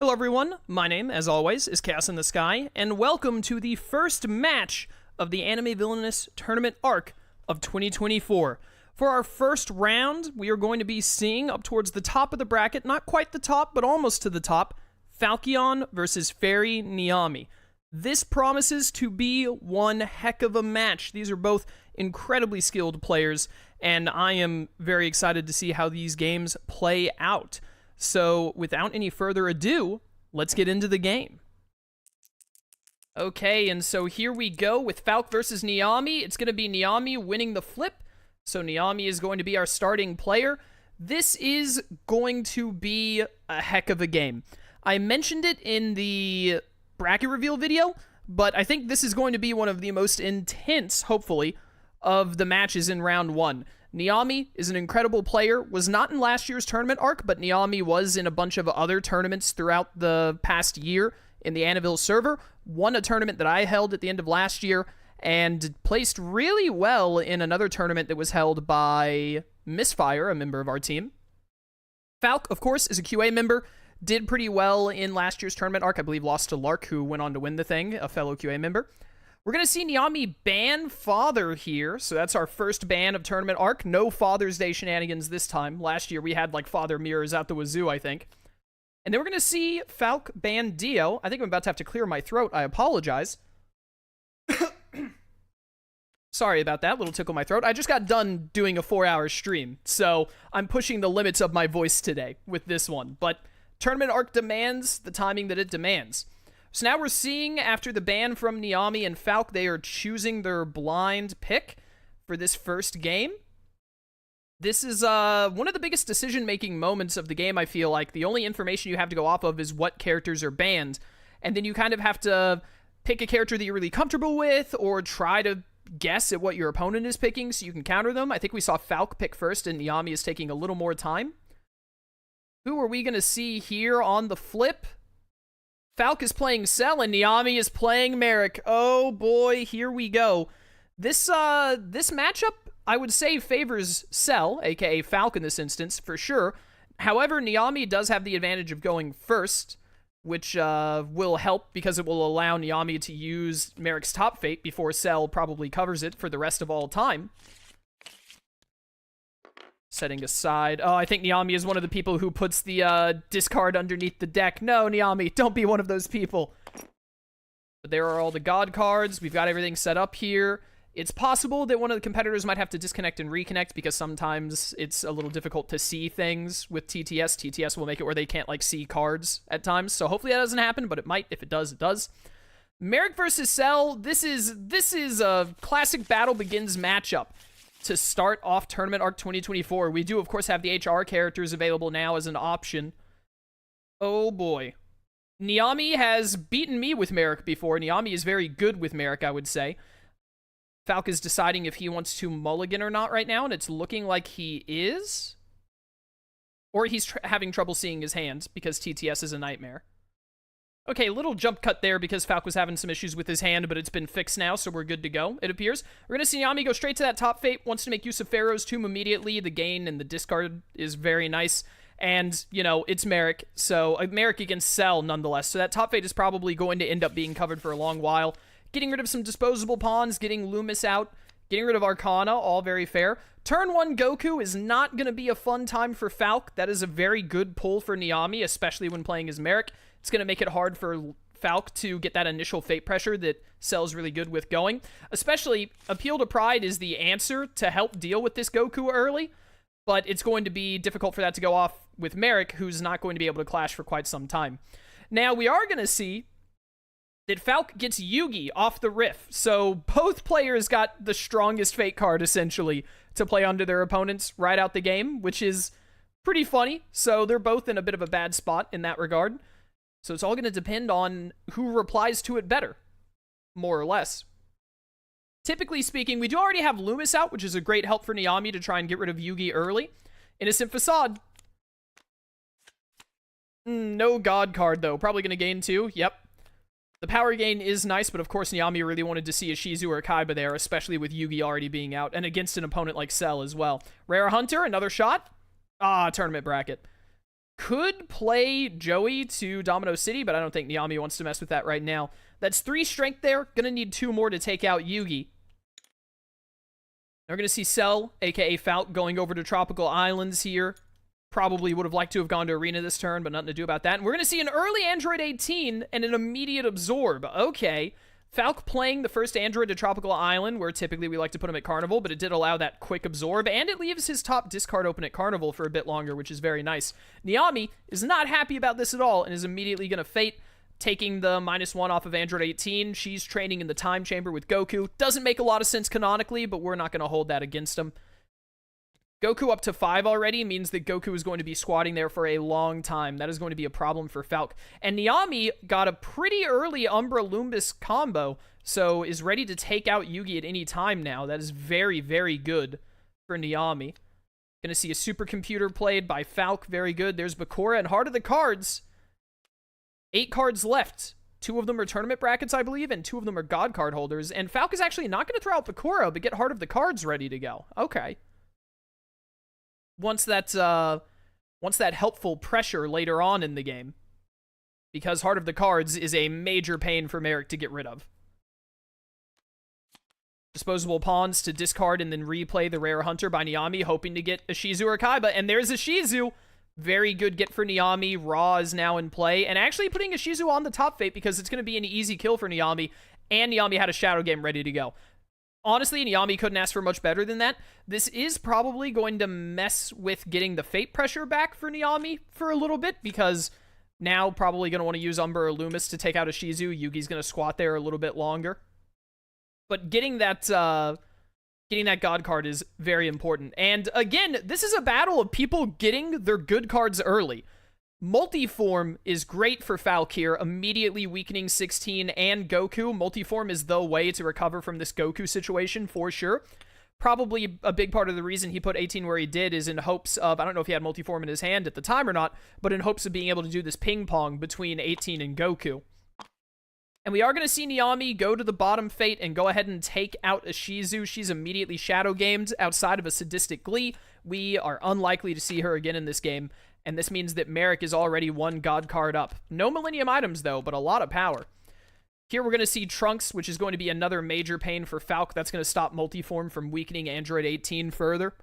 Hello everyone, my name, as always, is Chaos in the Sky, and welcome to the first match of the Anime Villainous Tournament arc of 2024. For our first round, we are going to be seeing up towards the top of the bracket, not quite the top, but almost to the top, Phalkion versus Fairy Nyami. This promises to be one heck of a match. These are both incredibly skilled players, and I am very excited to see how these games play out. So, without any further ado, let's get into the game. Okay, and so here we go with Falk versus Nyami. It's going to be Nyami winning the flip. So Nyami is going to be our starting player. This is going to be a heck of a game. I mentioned it in the bracket reveal video, but I think this is going to be one of the most intense, hopefully, of the matches in round one. Nyami is an incredible player, was not in last year's tournament arc, but Nyami was in a bunch of other tournaments throughout the past year in the Annaville server, won a tournament that I held at the end of last year, and placed really well in another tournament that was held by Misfire, a member of our team. Falk, of course, is a QA member, did pretty well in last year's tournament arc, I believe lost to Lark, who went on to win the thing, a fellow QA member. We're going to see Nyami ban Father here, so that's our first ban of tournament arc. No Father's Day shenanigans this time. Last year we had like Father mirrors out the wazoo, I think. And then we're going to see Falk ban Dio. I think I'm about to have to clear my throat. I apologize. Sorry about that, little tickle in my throat. I just got done doing a 4-hour stream, so I'm pushing the limits of my voice today with this one. But tournament arc demands the timing that it demands. So now we're seeing, after the ban from Nyami and Falk, they are choosing their blind pick for this first game. This is one of the biggest decision-making moments of the game, I feel like. The only information you have to go off of is what characters are banned, and then you kind of have to pick a character that you're really comfortable with, or try to guess at what your opponent is picking so you can counter them. I think we saw Falk pick first, and Nyami is taking a little more time. Who are we going to see here on the flip? Falk is playing Cell, and Nyami is playing Merrick. Oh boy, here we go. This matchup, I would say, favors Cell, aka Falk in this instance, for sure. However, Nyami does have the advantage of going first, which will help because it will allow Nyami to use Merrick's Top Fate before Cell probably covers it for the rest of all time. Setting aside... Oh, I think Nyami is one of the people who puts the discard underneath the deck. No, Nyami, don't be one of those people. But there are all the god cards. We've got everything set up here. It's possible that one of the competitors might have to disconnect and reconnect because sometimes it's a little difficult to see things with TTS. TTS will make it where they can't, like, see cards at times. So hopefully that doesn't happen, but it might. If it does, it does. Merrick versus Cell. This is a classic Battle Begins matchup. To start off Tournament Arc 2024. We do, of course, have the HR characters available now as an option. Oh, boy. Nyami has beaten me with Merrick before. Nyami is very good with Merrick, I would say. Falk is deciding if he wants to mulligan or not right now, and it's looking like he is. Or he's having trouble seeing his hands because TTS is a nightmare. Okay, little jump cut there because Falk was having some issues with his hand, but it's been fixed now, so we're good to go, it appears. We're going to see Nyami go straight to that Top Fate, wants to make use of Pharaoh's Tomb immediately. The gain and the discard is very nice. And, you know, it's Merrick, so Merrick against Cell nonetheless. So that Top Fate is probably going to end up being covered for a long while. Getting rid of some disposable pawns, getting Loomis out, getting rid of Arcana, all very fair. Turn 1 Goku is not going to be a fun time for Falk. That is a very good pull for Nyami, especially when playing as Merrick. It's going to make it hard for Falk to get that initial fate pressure that Cell's really good with going. Especially, Appeal to Pride is the answer to help deal with this Goku early, but it's going to be difficult for that to go off with Merrick, who's not going to be able to clash for quite some time. Now, we are going to see that Falk gets Yugi off the riff, so both players got the strongest fate card, essentially, to play onto their opponents right out the game, which is pretty funny, so they're both in a bit of a bad spot in that regard. So it's all going to depend on who replies to it better, more or less. Typically speaking, we do already have Loomis out, which is a great help for Nyami to try and get rid of Yugi early. Innocent Facade. No God card, though. Probably going to gain 2. Yep. The power gain is nice, but of course Nyami really wanted to see a Shizu or a Kaiba there, especially with Yugi already being out, and against an opponent like Cell as well. Rare Hunter, another shot. Ah, tournament bracket. Could play Joey to Domino City, but I don't think Nyami wants to mess with that right now. That's 3 strength there. Gonna need 2 more to take out Yugi. We're gonna see Cell, aka Falk, going over to Tropical Islands here. Probably would have liked to have gone to Arena this turn, but nothing to do about that. And we're gonna see an early Android 18 and an immediate Absorb. Okay. Falk playing the first Android to Tropical Island, where typically we like to put him at Carnival, but it did allow that quick Absorb, and it leaves his top discard open at Carnival for a bit longer, which is very nice. Nyami is not happy about this at all, and is immediately going to Fate, taking the -1 off of Android 18. She's training in the Time Chamber with Goku. Doesn't make a lot of sense canonically, but we're not going to hold that against him. Goku up to 5 already means that Goku is going to be squatting there for a long time. That is going to be a problem for Falk. And Nyami got a pretty early Umbra Lumbus combo, so is ready to take out Yugi at any time now. That is very, very good for Nyami. Gonna see a supercomputer played by Falk. Very good. There's Bakura and Heart of the Cards. 8 cards left. 2 of them are tournament brackets, I believe, and 2 of them are God card holders. And Falk is actually not going to throw out Bakura, but get Heart of the Cards ready to go. Okay. Once that helpful pressure later on in the game, because Heart of the Cards is a major pain for Merrick to get rid of. Disposable pawns to discard and then replay the Rare Hunter by Nyami, hoping to get a Shizu or Kaiba, and there's a Shizu. Very good get for Nyami. Raw is now in play, and actually putting a Shizu on the top Fate because it's going to be an easy kill for Nyami, and Nyami had a Shadow Game ready to go. Honestly, Nyami couldn't ask for much better than that. This is probably going to mess with getting the Fate pressure back for Nyami for a little bit, because now probably going to want to use Umber or Loomis to take out a Shizu. Yugi's going to squat there a little bit longer. But getting that God card is very important. And again, this is a battle of people getting their good cards early. Multiform is great for Falk here, immediately weakening 16 and Goku. Multiform is the way to recover from this Goku situation, for sure. Probably a big part of the reason he put 18 where he did is in hopes of, I don't know if he had Multiform in his hand at the time or not, but in hopes of being able to do this ping pong between 18 and Goku. And we are going to see Nyami go to the bottom Fate and go ahead and take out a Shizu. She's immediately Shadow Gamed outside of a Sadistic Glee. We are unlikely to see her again in this game. And this means that Merrick is already 1 God card up. No Millennium items, though, but a lot of power. Here we're going to see Trunks, which is going to be another major pain for Falk. That's going to stop Multiform from weakening Android 18 further.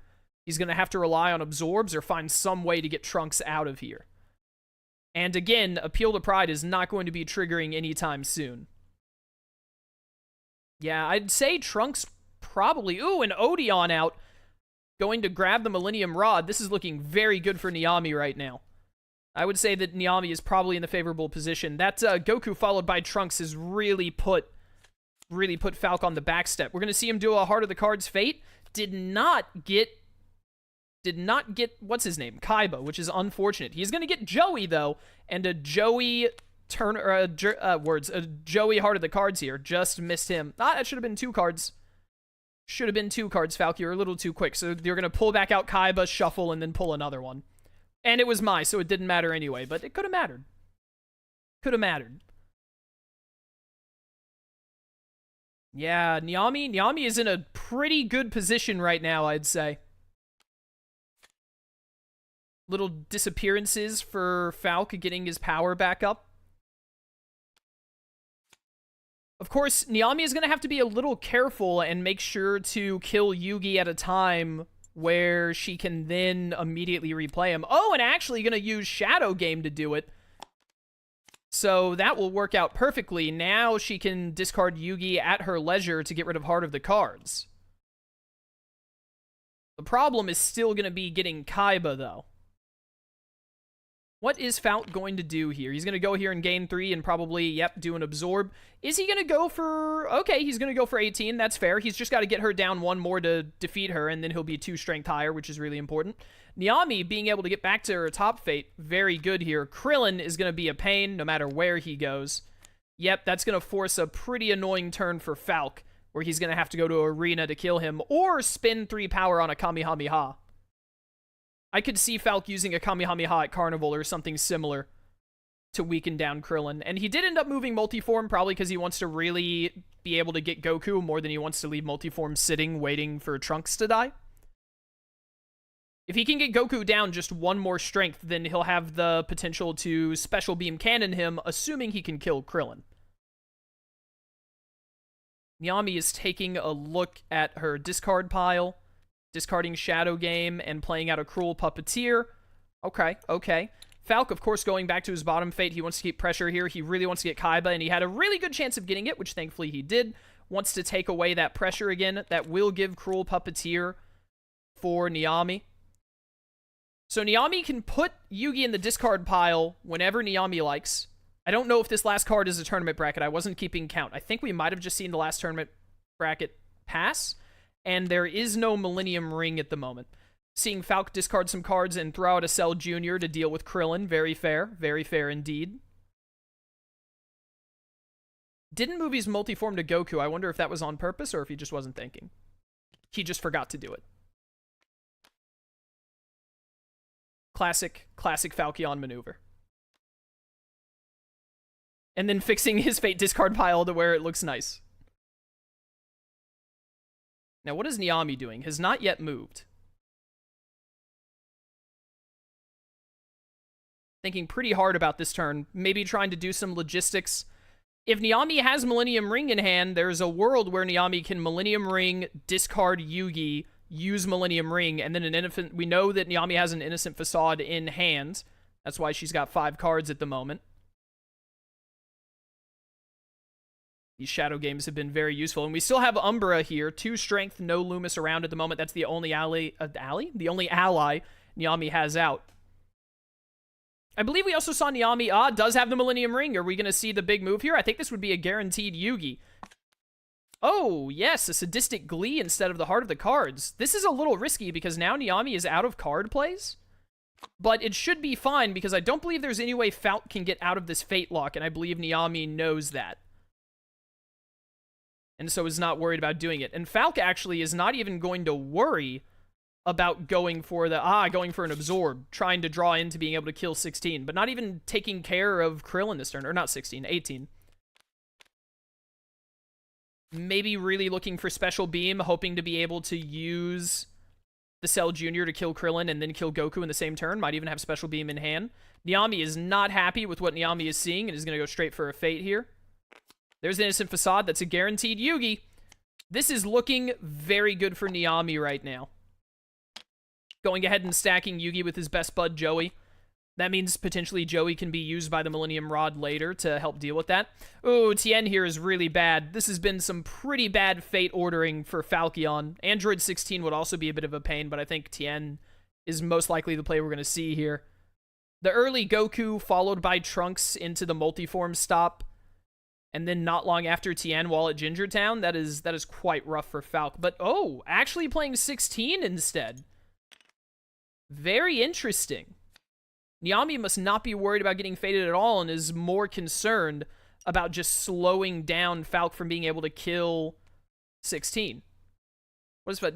He's going to have to rely on Absorbs or find some way to get Trunks out of here. And again, Appeal to Pride is not going to be triggering anytime soon. Yeah, I'd say Trunks probably... Ooh, an Odeon out. Going to grab the Millennium Rod. This is looking very good for Nyami right now. I would say that Nyami is probably in the favorable position. That Goku followed by Trunks has really put Falk on the back step. We're going to see him do a Heart of the Cards Fate. Did not get, what's his name? Kaiba, which is unfortunate. He's going to get Joey, though, and a Joey a Joey Heart of the Cards here. Just missed him. That should have been 2 cards. Should have been 2 cards, Falk. You're a little too quick. So you're going to pull back out Kaiba, shuffle, and then pull another one. And it was Mai, so it didn't matter anyway. But it could have mattered. Could have mattered. Yeah, Nyami is in a pretty good position right now, I'd say. Little disappearances for Falk getting his power back up. Of course, Nyami is going to have to be a little careful and make sure to kill Yugi at a time where she can then immediately replay him. Oh, and actually going to use Shadow Game to do it. So that will work out perfectly. Now she can discard Yugi at her leisure to get rid of Heart of the Cards. The problem is still going to be getting Kaiba, though. What is Falk going to do here? He's going to go here and gain 3 and probably, yep, do an Absorb. Is he going to go for... Okay, he's going to go for 18. That's fair. He's just got to get her down 1 more to defeat her, and then he'll be 2 strength higher, which is really important. Nyami being able to get back to her top Fate, very good here. Krillin is going to be a pain no matter where he goes. Yep, that's going to force a pretty annoying turn for Falk, where he's going to have to go to Arena to kill him, or spend 3 power on a Kamehameha. I could see Falk using a Kamehameha at Carnival or something similar to weaken down Krillin. And he did end up moving Multiform, probably because he wants to really be able to get Goku more than he wants to leave Multiform sitting, waiting for Trunks to die. If he can get Goku down just one more strength, then he'll have the potential to special beam cannon him, assuming he can kill Krillin. Nyami is taking a look at her discard pile, discarding Shadow Game, and playing out a Cruel Puppeteer. Okay, okay. Falk, of course, going back to his bottom fate. He wants to keep pressure here. He really wants to get Kaiba, and he had a really good chance of getting it, which thankfully he did. Wants to take away that pressure again. That will give Cruel Puppeteer for Nyami. So Nyami can put Yugi in the discard pile whenever Nyami likes. I don't know if this last card is a tournament bracket. I wasn't keeping count. I think we might have just seen the last tournament bracket pass, and there is no Millennium Ring at the moment. Seeing Falk discard some cards and throw out a Cell Jr. to deal with Krillin. Very fair indeed. Didn't move his multiform to Goku. I wonder if that was on purpose or if he just wasn't thinking. He just forgot to do it. Classic Phalkion maneuver. And then fixing his Fate discard pile to where it looks nice. Now, what is Nyami doing? Has not yet moved. Thinking pretty hard about this turn. Maybe trying to do some logistics. If Nyami has Millennium Ring in hand, there's a world where Nyami can Millennium Ring, discard Yugi, use Millennium Ring, and then an innocent... We know that Nyami has an Innocent Facade in hand. That's why she's got 5 cards at the moment. These Shadow Games have been very useful. And we still have Umbra here. 2 strength, no Loomis around at the moment. That's the only the only ally Nyami has out. I believe we also saw Nyami, does have the Millennium Ring. Are we going to see the big move here? I think this would be a guaranteed Yugi. Oh, yes, a Sadistic Glee instead of the Heart of the Cards. This is a little risky because now Nyami is out of card plays. But it should be fine because I don't believe there's any way Falk can get out of this Fate Lock, and I believe Nyami knows that. And so is not worried about doing it. And Falk actually is not even going to worry about going for an Absorb, trying to draw into being able to kill 16, but not even taking care of Krillin this turn, or not 16, 18. Maybe really looking for Special Beam, hoping to be able to use the Cell Jr. to kill Krillin and then kill Goku in the same turn. Might even have Special Beam in hand. Nyami is not happy with what Nyami is seeing and is going to go straight for a Fate here. There's the Innocent Facade. That's a guaranteed Yugi. This is looking very good for Nyami right now. Going ahead and stacking Yugi with his best bud, Joey. That means potentially Joey can be used by the Millennium Rod later to help deal with that. Oh, Tien here is really bad. This has been some pretty bad Fate ordering for Phalkion. Android 16 would also be a bit of a pain, but I think Tien is most likely the play we're going to see here. The early Goku followed by Trunks into the multiform stop. And then not long after Tien while at Ginger Town, that is quite rough for Falk. But, oh, actually playing 16 instead. Very interesting. Nyami must not be worried about getting fated at all and is more concerned about just slowing down Falk from being able to kill 16.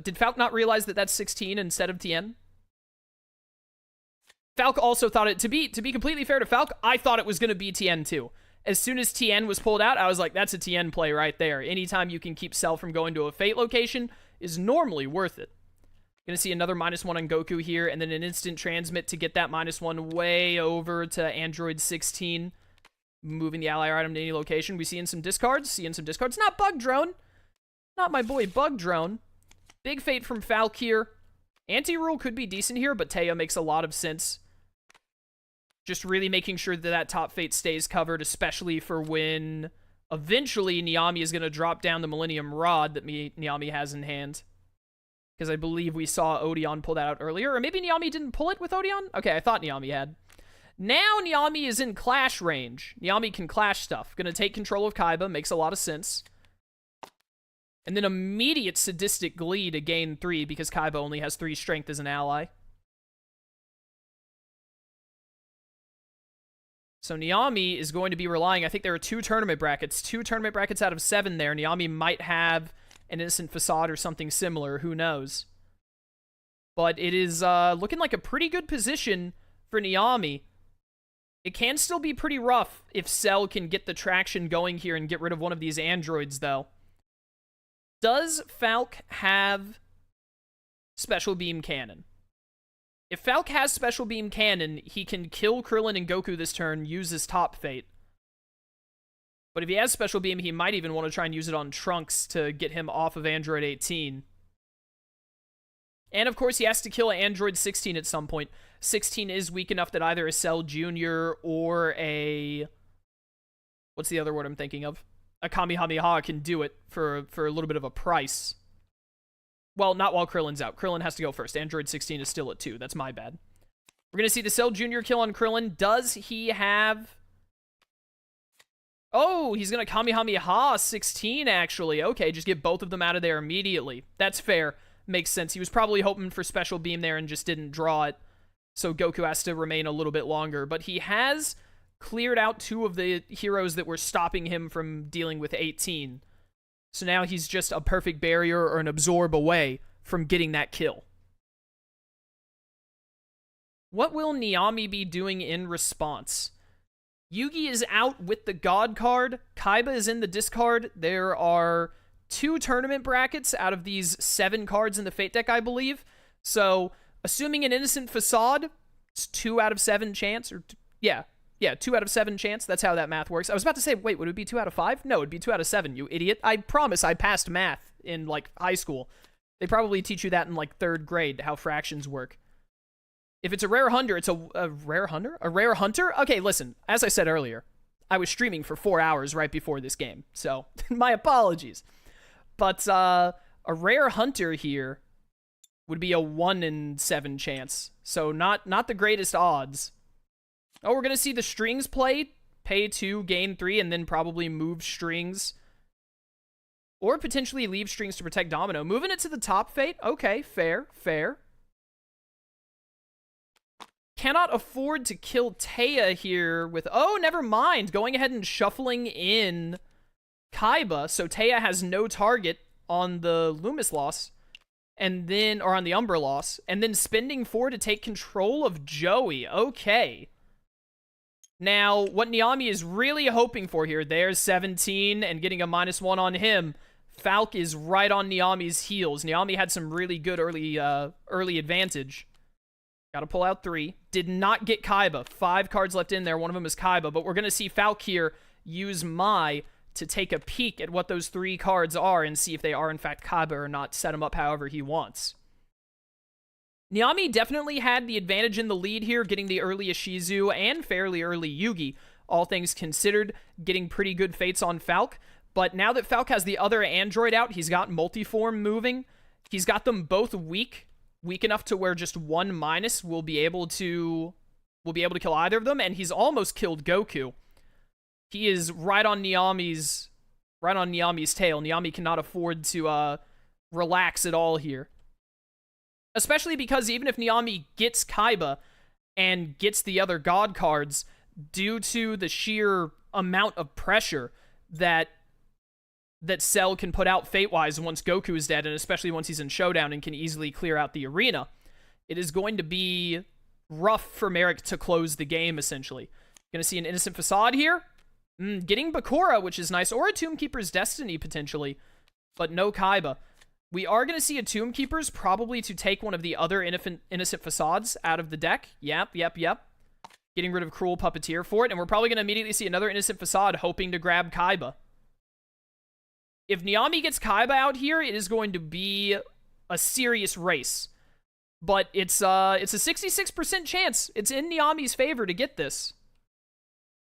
Did Falk not realize that that's 16 instead of Tien? Falk also thought it, to be completely fair to Falk, I thought it was going to be Tien too. As soon as Tien was pulled out, I was like, that's a Tien play right there. Anytime you can keep Cell from going to a Fate location is normally worth it. Gonna see another -1 on Goku here, and then an instant transmit to get that -1 way over to Android 16. Moving the ally item to any location. We seeing some discards? Not Bug Drone. Not my boy Bug Drone. Big Fate from Falk here. Anti-Rule could be decent here, but Teo makes a lot of sense. Just really making sure that that top Fate stays covered, especially for when eventually Nyami is going to drop down the Millennium Rod that Nyami has in hand. Because I believe we saw Odeon pull that out earlier. Or maybe Nyami didn't pull it with Odeon? Okay, I thought Nyami had. Now Nyami is in clash range. Nyami can clash stuff. Gonna take control of Kaiba. Makes a lot of sense. And then immediate Sadistic Glee to gain 3 because Kaiba only has 3 strength as an ally. So Nyami is going to be relying, I think there are 2 tournament brackets. 2 tournament brackets out of 7 there. Nyami might have an Innocent Facade or something similar. Who knows? But it is looking like a pretty good position for Nyami. It can still be pretty rough if Cell can get the traction going here and get rid of one of these androids, though. Does Falk have Special Beam Cannon? If Falk has Special Beam Cannon, he can kill Krillin and Goku this turn, use his Top Fate. But if he has Special Beam, he might even want to try and use it on Trunks to get him off of Android 18. And of course, he has to kill Android 16 at some point. 16 is weak enough that either a Cell Jr. or a... What's the other word I'm thinking of? A Kamehameha can do it for a little bit of a price. Well, not while Krillin's out. Krillin has to go first. Android 16 is still at 2. That's my bad. We're going to see the Cell Jr. kill on Krillin. Does he have... Oh, he's going to Kamehameha 16, actually. Okay, just get both of them out of there immediately. That's fair. Makes sense. He was probably hoping for Special Beam there and just didn't draw it. So Goku has to remain a little bit longer. But he has cleared out 2 of the heroes that were stopping him from dealing with 18. So now he's just a perfect barrier or an absorb away from getting that kill. What will Nyami be doing in response? Yugi is out with the God card. Kaiba is in the discard. There are 2 tournament brackets out of these 7 cards in the Fate deck, I believe. So, assuming an Innocent Facade, it's 2 out of 7 chance. Yeah, 2 out of 7 chance. That's how that math works. I was about to say, wait, would it be 2 out of 5? No, it'd be 2 out of 7, you idiot. I promise I passed math in, like, high school. They probably teach you that in, like, 3rd grade, how fractions work. If it's a rare hunter, it's a rare hunter? A rare hunter? Okay, listen, as I said earlier, I was streaming for 4 hours right before this game, so my apologies. But a rare hunter here would be a 1 in 7 chance, so not the greatest odds. Oh, we're going to see the strings play, pay 2, gain 3, and then probably move strings. Or potentially leave strings to protect Domino. Moving it to the Top Fate? Okay, fair. Cannot afford to kill Taya here with... Oh, never mind. Going ahead and shuffling in Kaiba. So Taya has no target on the Loomis loss. And then... Or on the Umbra loss. And then spending 4 to take control of Joey. Okay. Now, what Nyami is really hoping for here... There's 17 and getting a -1 on him. Falk is right on Nyami's heels. Nyami had some really good early advantage. Gotta pull out 3. Did not get Kaiba. 5 cards left in there. One of them is Kaiba. But we're going to see Falk here use Mai to take a peek at what those 3 cards are and see if they are, in fact, Kaiba or not. Set him up however he wants. Nyami definitely had the advantage in the lead here, getting the early Ishizu and fairly early Yugi. All things considered, getting pretty good fates on Falk. But now that Falk has the other android out, he's got multiform moving. He's got them both weak enough to where just 1- will be able to kill either of them, and he's almost killed Goku. He is right on Nyami's tail. Nyami cannot afford to relax at all here. Especially because even if Nyami gets Kaiba and gets the other God cards, due to the sheer amount of pressure that Cell can put out fate-wise once Goku is dead, and especially once he's in Showdown and can easily clear out the arena, it is going to be rough for Merrick to close the game, essentially. Gonna see an Innocent Facade here. Getting Bakura, which is nice, or a Tomb Keeper's Destiny, potentially, but no Kaiba. We are gonna see a Tomb Keeper's, probably to take one of the other Innocent Facades out of the deck. Yep. Getting rid of Cruel Puppeteer for it, and we're probably gonna immediately see another Innocent Facade, hoping to grab Kaiba. If Nyami gets Kaiba out here, it is going to be a serious race. But it's a 66% chance. It's in Nyami's favor to get this.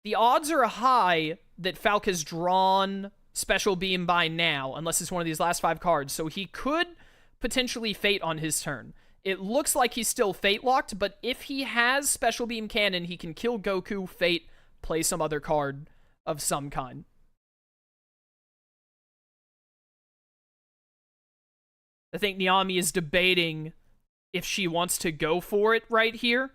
The odds are high that Falk has drawn Special Beam by now, unless it's one of these last 5 cards. So he could potentially Fate on his turn. It looks like he's still Fate locked, but if he has Special Beam Cannon, he can kill Goku, Fate, play some other card of some kind. I think Nyami is debating if she wants to go for it right here.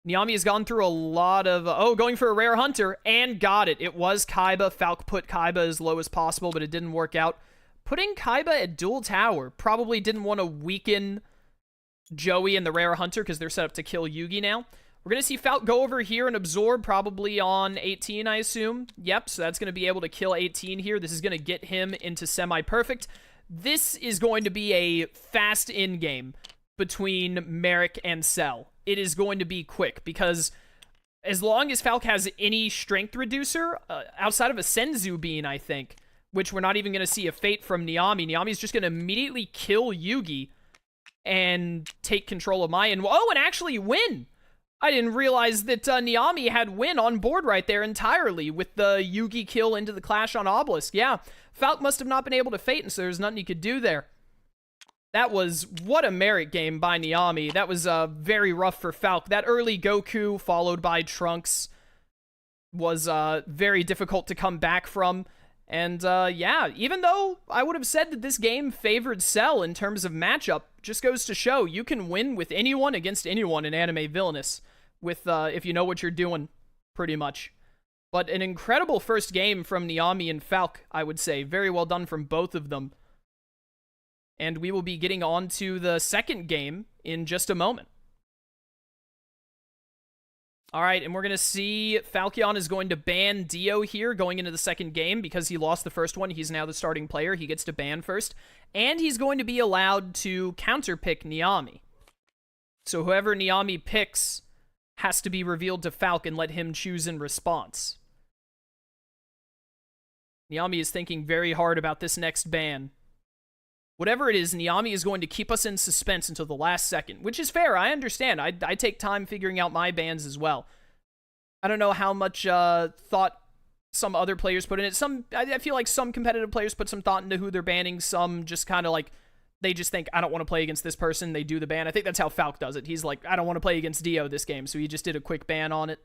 Nyami has gone through a lot of... going for a rare hunter, and got it. It was Kaiba. Falk put Kaiba as low as possible, but it didn't work out. Putting Kaiba at dual tower. Probably didn't want to weaken Joey and the rare hunter, because they're set up to kill Yugi now. We're going to see Falk go over here and absorb, probably on 18, I assume. Yep, so that's going to be able to kill 18 here. This is going to get him into semi-perfect. This is going to be a fast in game. between Merrick and Cell. It is going to be quick, because as long as Falk has any strength reducer, outside of a Senzu Bean, I think, which we're not even going to see a Fate from Nyami, Nyami's just going to immediately kill Yugi and take control of Mayan. Oh, and actually win! I didn't realize that Nyami had win on board right there entirely with the Yugi kill into the Clash on Obelisk. Yeah, Falk must have not been able to Fate, and so there's nothing he could do there. That was, what a Merrick game by Nyami. That was very rough for Falk. That early Goku followed by Trunks was very difficult to come back from. And yeah, even though I would have said that this game favored Cell in terms of matchup, just goes to show you can win with anyone against anyone in anime Villainous, with if you know what you're doing, pretty much. But an incredible first game from Nyami and Falk, I would say. Very well done from both of them. And we will be getting on to the second game in just a moment. All right, and we're going to see Phalkion is going to ban Dio here going into the second game because he lost the first one. He's now the starting player. He gets to ban first. And he's going to be allowed to counterpick Nyami. So whoever Nyami picks has to be revealed to Falk and let him choose in response. Nyami is thinking very hard about this next ban. Whatever it is, Nyami is going to keep us in suspense until the last second, which is fair. I understand. I take time figuring out my bans as well. I don't know how much thought some other players put in it. I feel like some competitive players put some thought into who they're banning. Some just kind of like, they just think, I don't want to play against this person. They do the ban. I think that's how Falk does it. He's like, I don't want to play against Dio this game, so he just did a quick ban on it.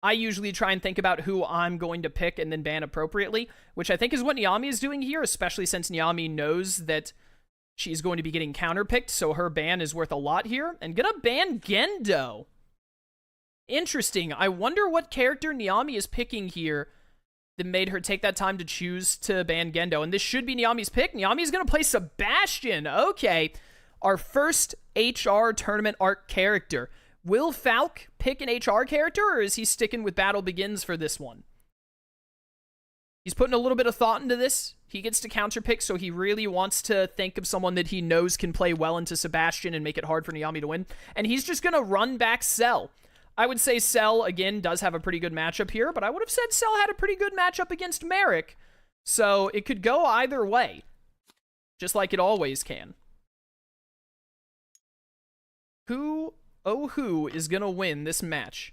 I usually try and think about who I'm going to pick and then ban appropriately, which I think is what Nyami is doing here, especially since Nyami knows that she's going to be getting counterpicked, so her ban is worth a lot here. And gonna ban Gendo. Interesting. I wonder what character Nyami is picking here that made her take that time to choose to ban Gendo. And this should be Nyami's pick. Nyami's gonna play Sebastian. Okay. Our first HR tournament arc character. Will Falk pick an HR character, or is he sticking with Battle Begins for this one? He's putting a little bit of thought into this. He gets to counterpick, so he really wants to think of someone that he knows can play well into Sebastian and make it hard for Nyami to win. And he's just going to run back Cell. I would say Cell, again, does have a pretty good matchup here, but I would have said Cell had a pretty good matchup against Merrick. So it could go either way, just like it always can. Who is gonna win this match?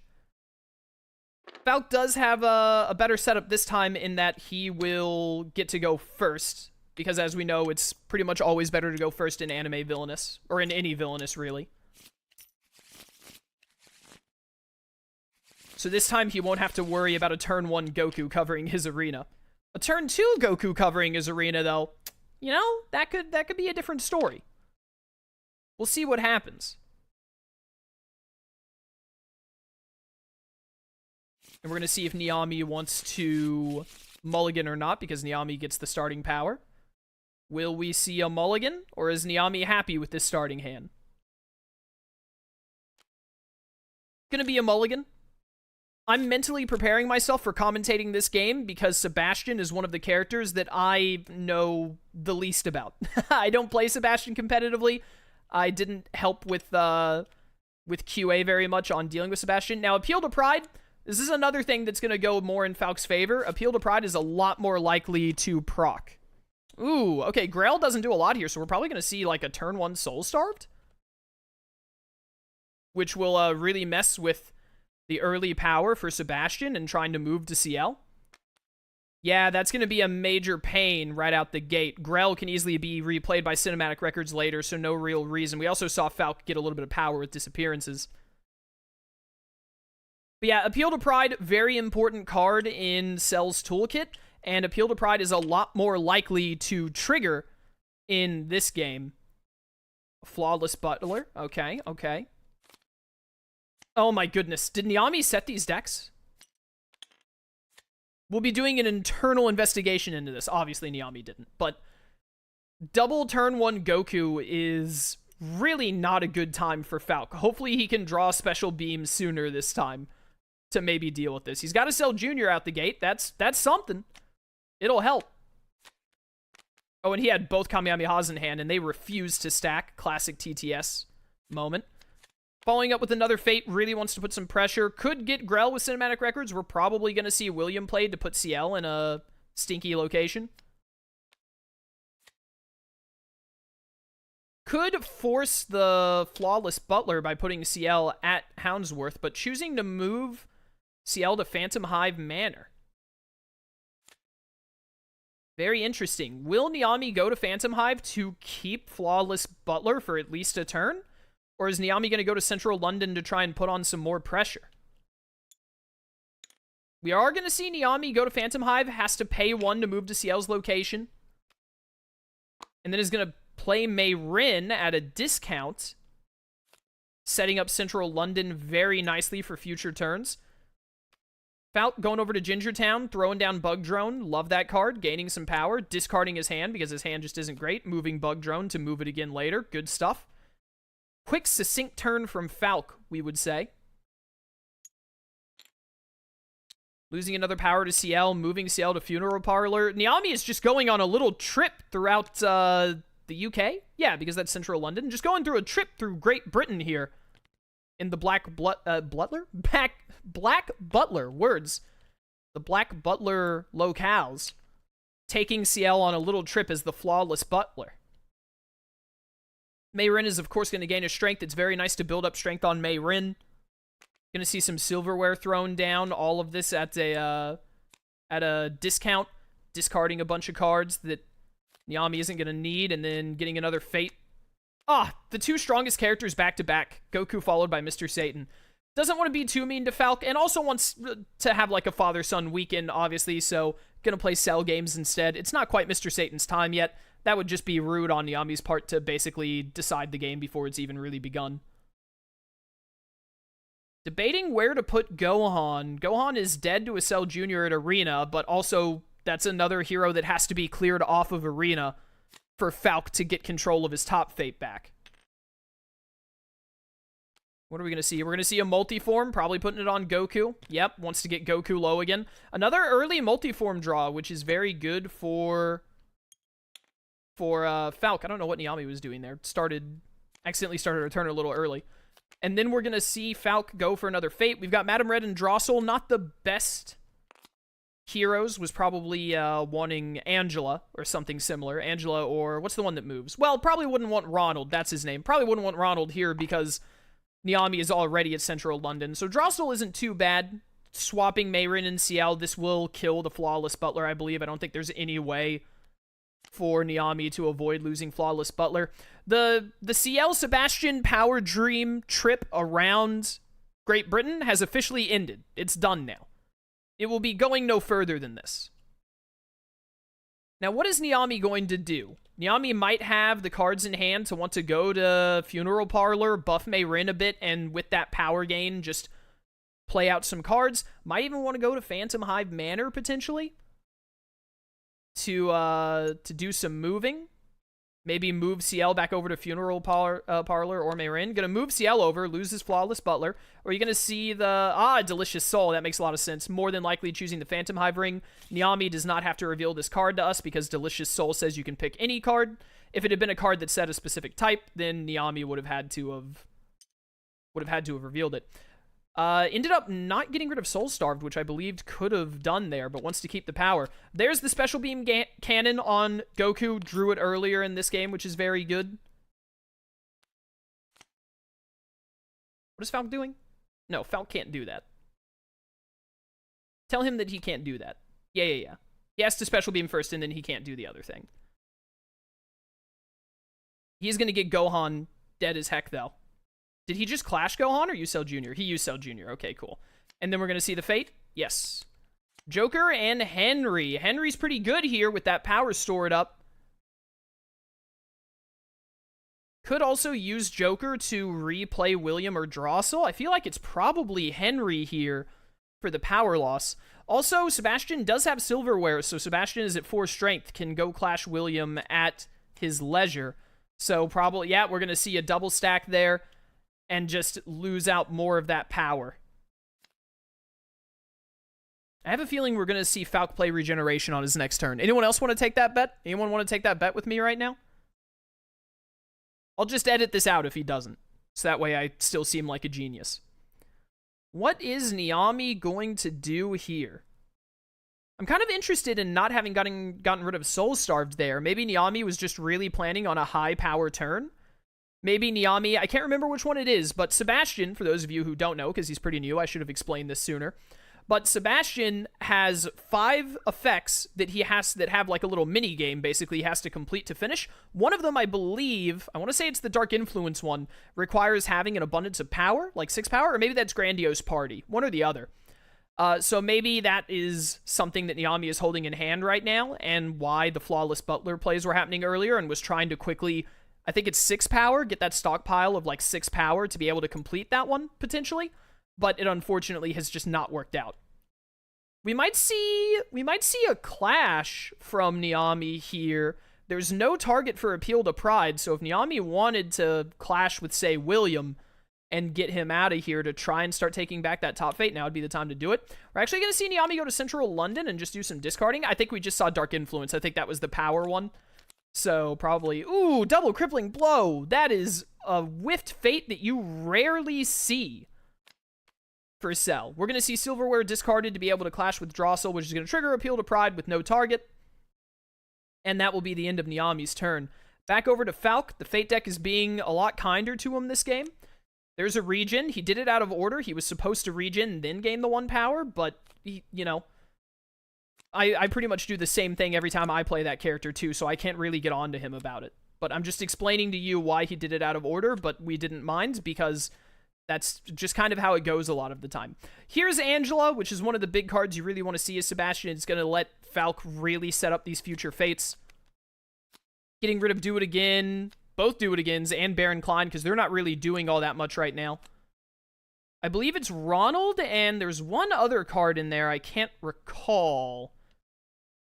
Falk does have a better setup this time in that he will get to go first, because as we know, it's pretty much always better to go first in anime Villainous, or in any Villainous, really. So this time he won't have to worry about a turn 1 Goku covering his arena. A turn 2 Goku covering his arena, though, you know, that could be a different story. We'll see what happens. And we're going to see if Nyami wants to mulligan or not, because Nyami gets the starting power. Will we see a mulligan, or is Nyami happy with this starting hand? Going to be a mulligan. I'm mentally preparing myself for commentating this game because Sebastian is one of the characters that I know the least about. I don't play Sebastian competitively. I didn't help with QA very much on dealing with Sebastian. Now, Appeal to Pride, this is another thing that's going to go more in Falk's favor. Appeal to Pride is a lot more likely to proc. Ooh, okay, Grail doesn't do a lot here, so we're probably going to see like a turn 1 Soul Starved, which will really mess with the early power for Sebastian and trying to move to CL. Yeah, that's going to be a major pain right out the gate. Grell can easily be replayed by cinematic records later, so no real reason. We also saw Falk get a little bit of power with disappearances. But yeah, Appeal to Pride, very important card in Cell's toolkit, and Appeal to Pride is a lot more likely to trigger in this game. Flawless Butler. Okay, okay. Oh my goodness. Did Nyami set these decks? We'll be doing an internal investigation into this. Obviously, Nyami didn't. But double turn 1 Goku is really not a good time for Falk. Hopefully, he can draw special beams sooner this time to maybe deal with this. He's got to sell Junior out the gate. That's something. It'll help. Oh, and he had both Kamehamehas in hand, and they refused to stack. Classic TTS moment. Following up with another Fate, really wants to put some pressure. Could get Grell with cinematic records. We're probably going to see William played to put CL in a stinky location. Could force the Flawless Butler by putting CL at Houndsworth, but choosing to move CL to Phantom Hive Manor. Very interesting. Will Nyami go to Phantom Hive to keep Flawless Butler for at least a turn? Or is Nyami going to go to Central London to try and put on some more pressure? We are going to see Nyami go to Phantom Hive, has to pay 1 to move to CL's location. And then is going to play Mayrin at a discount, setting up Central London very nicely for future turns. Falk going over to Gingertown, throwing down Bug Drone. Love that card. Gaining some power. Discarding his hand because his hand just isn't great. Moving Bug Drone to move it again later. Good stuff. Quick, succinct turn from Falk, we would say. Losing another power to CL. Moving CL to Funeral Parlor. Nyami is just going on a little trip throughout the UK. Yeah, because that's Central London. Just going through a trip through Great Britain here. In the Black Butler words. The Black Butler locales. Taking CL on a little trip as the Flawless Butler. Mayrin is, of course, going to gain a strength. It's very nice to build up strength on Mayrin. Going to see some silverware thrown down. All of this at a discount. Discarding a bunch of cards that Nyami isn't going to need. And then getting another Fate. The two strongest characters back-to-back. Goku followed by Mr. Satan. Doesn't want to be too mean to Falk, and also wants to have like a father-son weekend, obviously, so gonna play Cell games instead. It's not quite Mr. Satan's time yet. That would just be rude on Nyami's part to basically decide the game before it's even really begun. Debating where to put Gohan. Gohan is dead to a Cell Jr. at Arena, but also that's another hero that has to be cleared off of Arena for Falk to get control of his top Fate back. What are we going to see? We're going to see a multiform, probably putting it on Goku. Yep, wants to get Goku low again. Another early multiform draw, which is very good for Falk. I don't know what Nyami was doing there. Accidentally started a turn a little early. And then we're going to see Falk go for another Fate. We've got Madame Red and Drossel, not the best heroes. Was probably wanting Angela or something similar. Angela or, what's the one that moves? Well, probably wouldn't want Ronald, that's his name. Probably wouldn't want Ronald here because Nyami is already at Central London. So Drossel isn't too bad. Swapping Mayrin and CL, this will kill the Flawless Butler, I believe. I don't think there's any way for Nyami to avoid losing Flawless Butler. The CL Sebastian Power Dream trip around Great Britain has officially ended. It's done now. It will be going no further than this. Now, what is Nyami going to do? Nyami might have the cards in hand to want to go to Funeral Parlor, buff Mayrin a bit, and with that power gain, just play out some cards. Might even want to go to Phantom Hive Manor, potentially, to do some moving. Maybe move CL back over to Funeral Parlor or Mayrin. Gonna move CL over, loses Flawless Butler. Or you're gonna see the, Delicious Soul. That makes a lot of sense. More than likely choosing the Phantom Hive Ring. Nyami does not have to reveal this card to us because Delicious Soul says you can pick any card. If it had been a card that said a specific type, then Nyami would have had to have revealed it. Ended up not getting rid of Soul Starved, which I believed could have done there, but wants to keep the power. There's the Special Beam Cannon on Goku. Drew it earlier in this game, which is very good. What is Falk doing? No, Falk can't do that. Tell him that he can't do that. Yeah. He has to Special Beam first, and then he can't do the other thing. He's gonna get Gohan dead as heck, though. Did he just Clash Gohan or use Cell Jr.? He used Cell Jr. Okay, cool. And then we're going to see the Fate? Yes. Joker and Henry. Henry's pretty good here with that power stored up. Could also use Joker to replay William or Drossel. I feel like it's probably Henry here for the power loss. Also, Sebastian does have silverware, so Sebastian is at 4 strength, can go Clash William at his leisure. So probably, yeah, we're going to see a double stack there. And just lose out more of that power. I have a feeling we're going to see Falk play Regeneration on his next turn. Anyone else want to take that bet? Anyone want to take that bet with me right now? I'll just edit this out if he doesn't, so that way I still seem like a genius. What is Nyami going to do here? I'm kind of interested in not having gotten rid of Soul Starved there. Maybe Nyami was just really planning on a high power turn. Maybe Nyami, I can't remember which one it is, but Sebastian, for those of you who don't know, because he's pretty new, I should have explained this sooner. But Sebastian has 5 effects that he has that have like a little mini game, basically, he has to complete to finish. One of them, I believe, I want to say it's the Dark Influence one, requires having an abundance of power, like 6 power, or maybe that's Grandiose Party, one or the other. So maybe that is something that Nyami is holding in hand right now, and why the Flawless Butler plays were happening earlier, and was trying to quickly, I think it's 6 power, get that stockpile of like 6 power to be able to complete that one, potentially. But it unfortunately has just not worked out. We might see a clash from Nyami here. There's no target for Appeal to Pride, so if Nyami wanted to clash with, say, William and get him out of here to try and start taking back that top fate, now would be the time to do it. We're actually going to see Nyami go to Central London and just do some discarding. I think we just saw Dark Influence. I think that was the power one. So probably, ooh, double crippling blow. That is a whiffed fate that you rarely see for Cell. We're going to see Silverware discarded to be able to clash with Drossel, which is going to trigger Appeal to Pride with no target. And that will be the end of Nyami's turn. Back over to Falk. The Fate deck is being a lot kinder to him this game. There's a regen. He did it out of order. He was supposed to regen and then gain the 1 power, but, he, you know, I pretty much do the same thing every time I play that character too, so I can't really get on to him about it. But I'm just explaining to you why he did it out of order, but we didn't mind because that's just kind of how it goes a lot of the time. Here's Angela, which is one of the big cards you really want to see as Sebastian. It's going to let Falk really set up these future fates. Getting rid of Do It Again, both Do It Agains and Baron Klein, because they're not really doing all that much right now. I believe it's Ronald, and there's one other card in there I can't recall.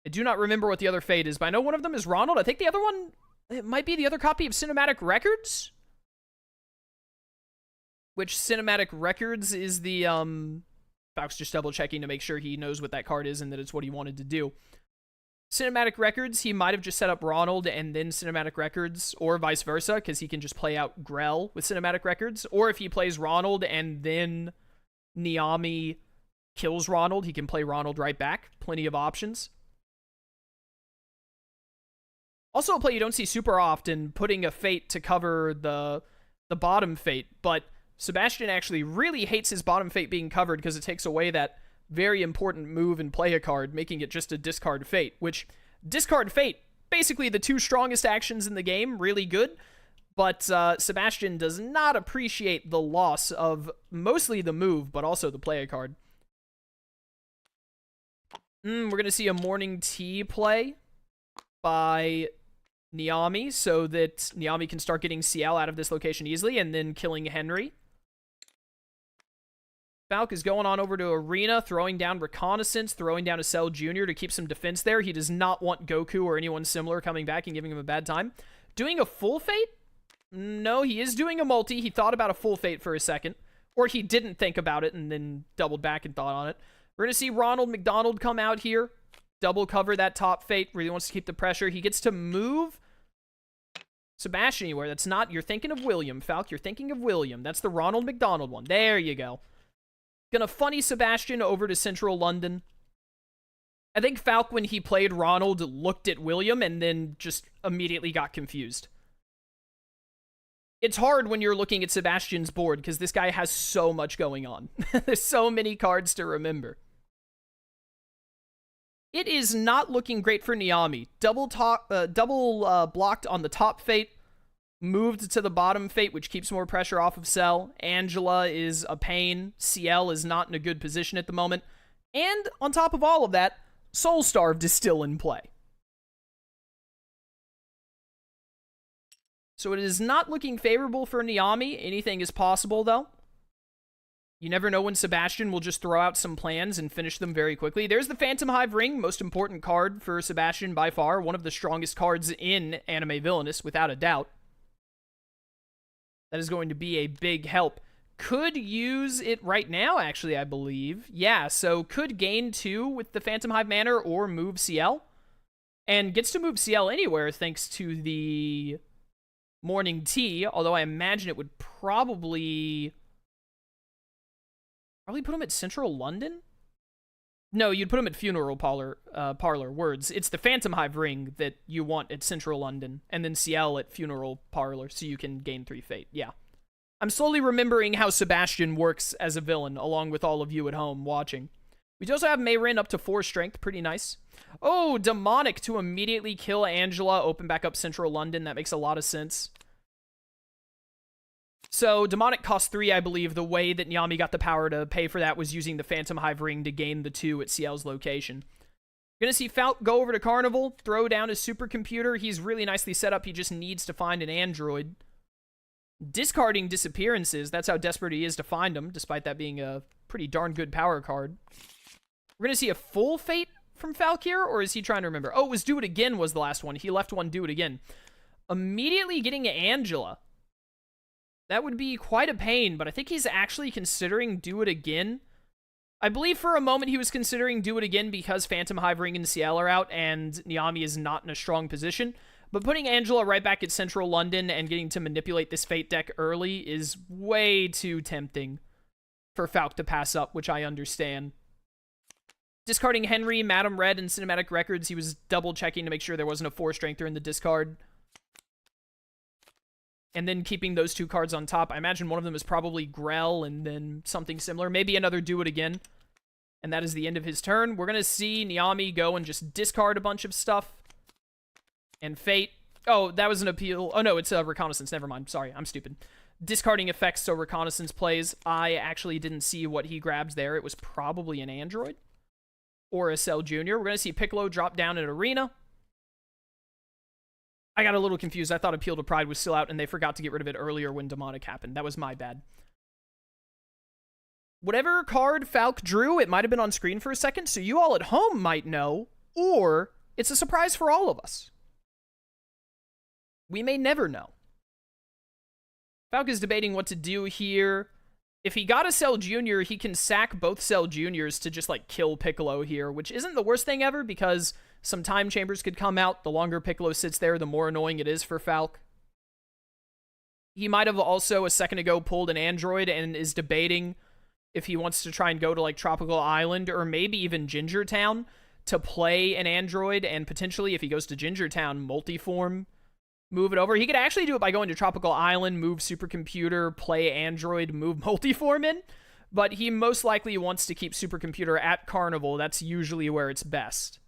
I do not remember what the other fate is, but I know one of them is Ronald. I think the other one, it might be the other copy of Cinematic Records? Which Cinematic Records is the, Falk's just double checking to make sure he knows what that card is and that it's what he wanted to do. Cinematic Records, he might have just set up Ronald and then Cinematic Records, or vice versa, because he can just play out Grell with Cinematic Records. Or if he plays Ronald and then Nyami kills Ronald, he can play Ronald right back. Plenty of options. Also a play you don't see super often, putting a fate to cover the bottom fate, but Sebastian actually really hates his bottom fate being covered because it takes away that very important move and play a card, making it just a discard fate, which discard fate, basically the 2 strongest actions in the game, really good, but Sebastian does not appreciate the loss of mostly the move, but also the play a card. We're going to see a Morning Tea play by Nyami, so that Nyami can start getting CL out of this location easily, and then killing Henry. Falk is going on over to Arena, throwing down Reconnaissance, throwing down a Cell Jr. to keep some defense there. He does not want Goku or anyone similar coming back and giving him a bad time. Doing a full fate? No, he is doing a multi. He thought about a full fate for a second. Or he didn't think about it and then doubled back and thought on it. We're going to see Ronald McDonald come out here. Double cover that top fate. Really wants to keep the pressure. He gets to move Sebastian anywhere. That's not... You're thinking of William, Falk. You're thinking of William. That's the Ronald McDonald one. There you go. Gonna funny Sebastian over to Central London. I think Falk, when he played Ronald, looked at William and then just immediately got confused. It's hard when you're looking at Sebastian's board because this guy has so much going on. There's so many cards to remember. It is not looking great for Nyami. Double blocked on the top fate. Moved to the bottom fate, which keeps more pressure off of Cell. Angela is a pain. CL is not in a good position at the moment. And on top of all of that, Soul Starved is still in play. So it is not looking favorable for Nyami. Anything is possible, though. You never know when Sebastian will just throw out some plans and finish them very quickly. There's the Phantom Hive Ring, most important card for Sebastian by far. One of the strongest cards in Anime Villainous, without a doubt. That is going to be a big help. Could use it right now, actually, I believe. Yeah, so could gain 2 with the Phantom Hive Manor or move CL. And gets to move CL anywhere thanks to the Morning Tea, although I imagine it would probably put him at Central London? No, you'd put him at Funeral Parlor. Words. It's the Phantom Hive ring that you want at Central London, and then CL at Funeral Parlor, so you can gain 3 fate. Yeah. I'm slowly remembering how Sebastian works as a villain, along with all of you at home watching. We also have Mayrin up to 4 strength. Pretty nice. Oh, Demonic to immediately kill Angela. Open back up Central London. That makes a lot of sense. So, Demonic cost 3, I believe. The way that Nyami got the power to pay for that was using the Phantom Hive ring to gain the 2 at CL's location. You're going to see Falk go over to Carnival, throw down his supercomputer. He's really nicely set up. He just needs to find an android. Discarding disappearances. That's how desperate he is to find them, despite that being a pretty darn good power card. We're going to see a full fate from Falk here, or is he trying to remember? Oh, it was Do It Again was the last one. He left one Do It Again. Immediately getting Angela. That would be quite a pain, but I think he's actually considering Do It Again. I believe for a moment he was considering Do It Again because Phantom Hive Ring and CL are out and Nyami is not in a strong position. But putting Angela right back at Central London and getting to manipulate this Fate deck early is way too tempting for Falk to pass up, which I understand. Discarding Henry, Madam Red, and Cinematic Records, he was double-checking to make sure there wasn't a 4-strengther in the discard. And then keeping those 2 cards on top. I imagine one of them is probably Grell and then something similar. Maybe another Do It Again. And that is the end of his turn. We're going to see Nyami go and just discard a bunch of stuff. And Fate. Oh, that was an appeal. Oh, no, it's a Reconnaissance. Never mind. Sorry, I'm stupid. Discarding effects, so Reconnaissance plays. I actually didn't see what he grabs there. It was probably an Android. Or a Cell Jr. We're going to see Piccolo drop down in Arena. I got a little confused. I thought Appeal to Pride was still out, and they forgot to get rid of it earlier when Demonic happened. That was my bad. Whatever card Falk drew, it might have been on screen for a second, so you all at home might know, or it's a surprise for all of us. We may never know. Falk is debating what to do here. If he got a Cell Jr., he can sack both Cell Juniors to just, like, kill Piccolo here, which isn't the worst thing ever, because some time chambers could come out. The longer Piccolo sits there, the more annoying it is for Falk. He might have also, a second ago, pulled an android and is debating if he wants to try and go to, like, Tropical Island or maybe even Ginger Town to play an android, and potentially, if he goes to Ginger Town, multiform, move it over. He could actually do it by going to Tropical Island, move supercomputer, play android, move multiform in, but he most likely wants to keep supercomputer at Carnival. That's usually where it's best.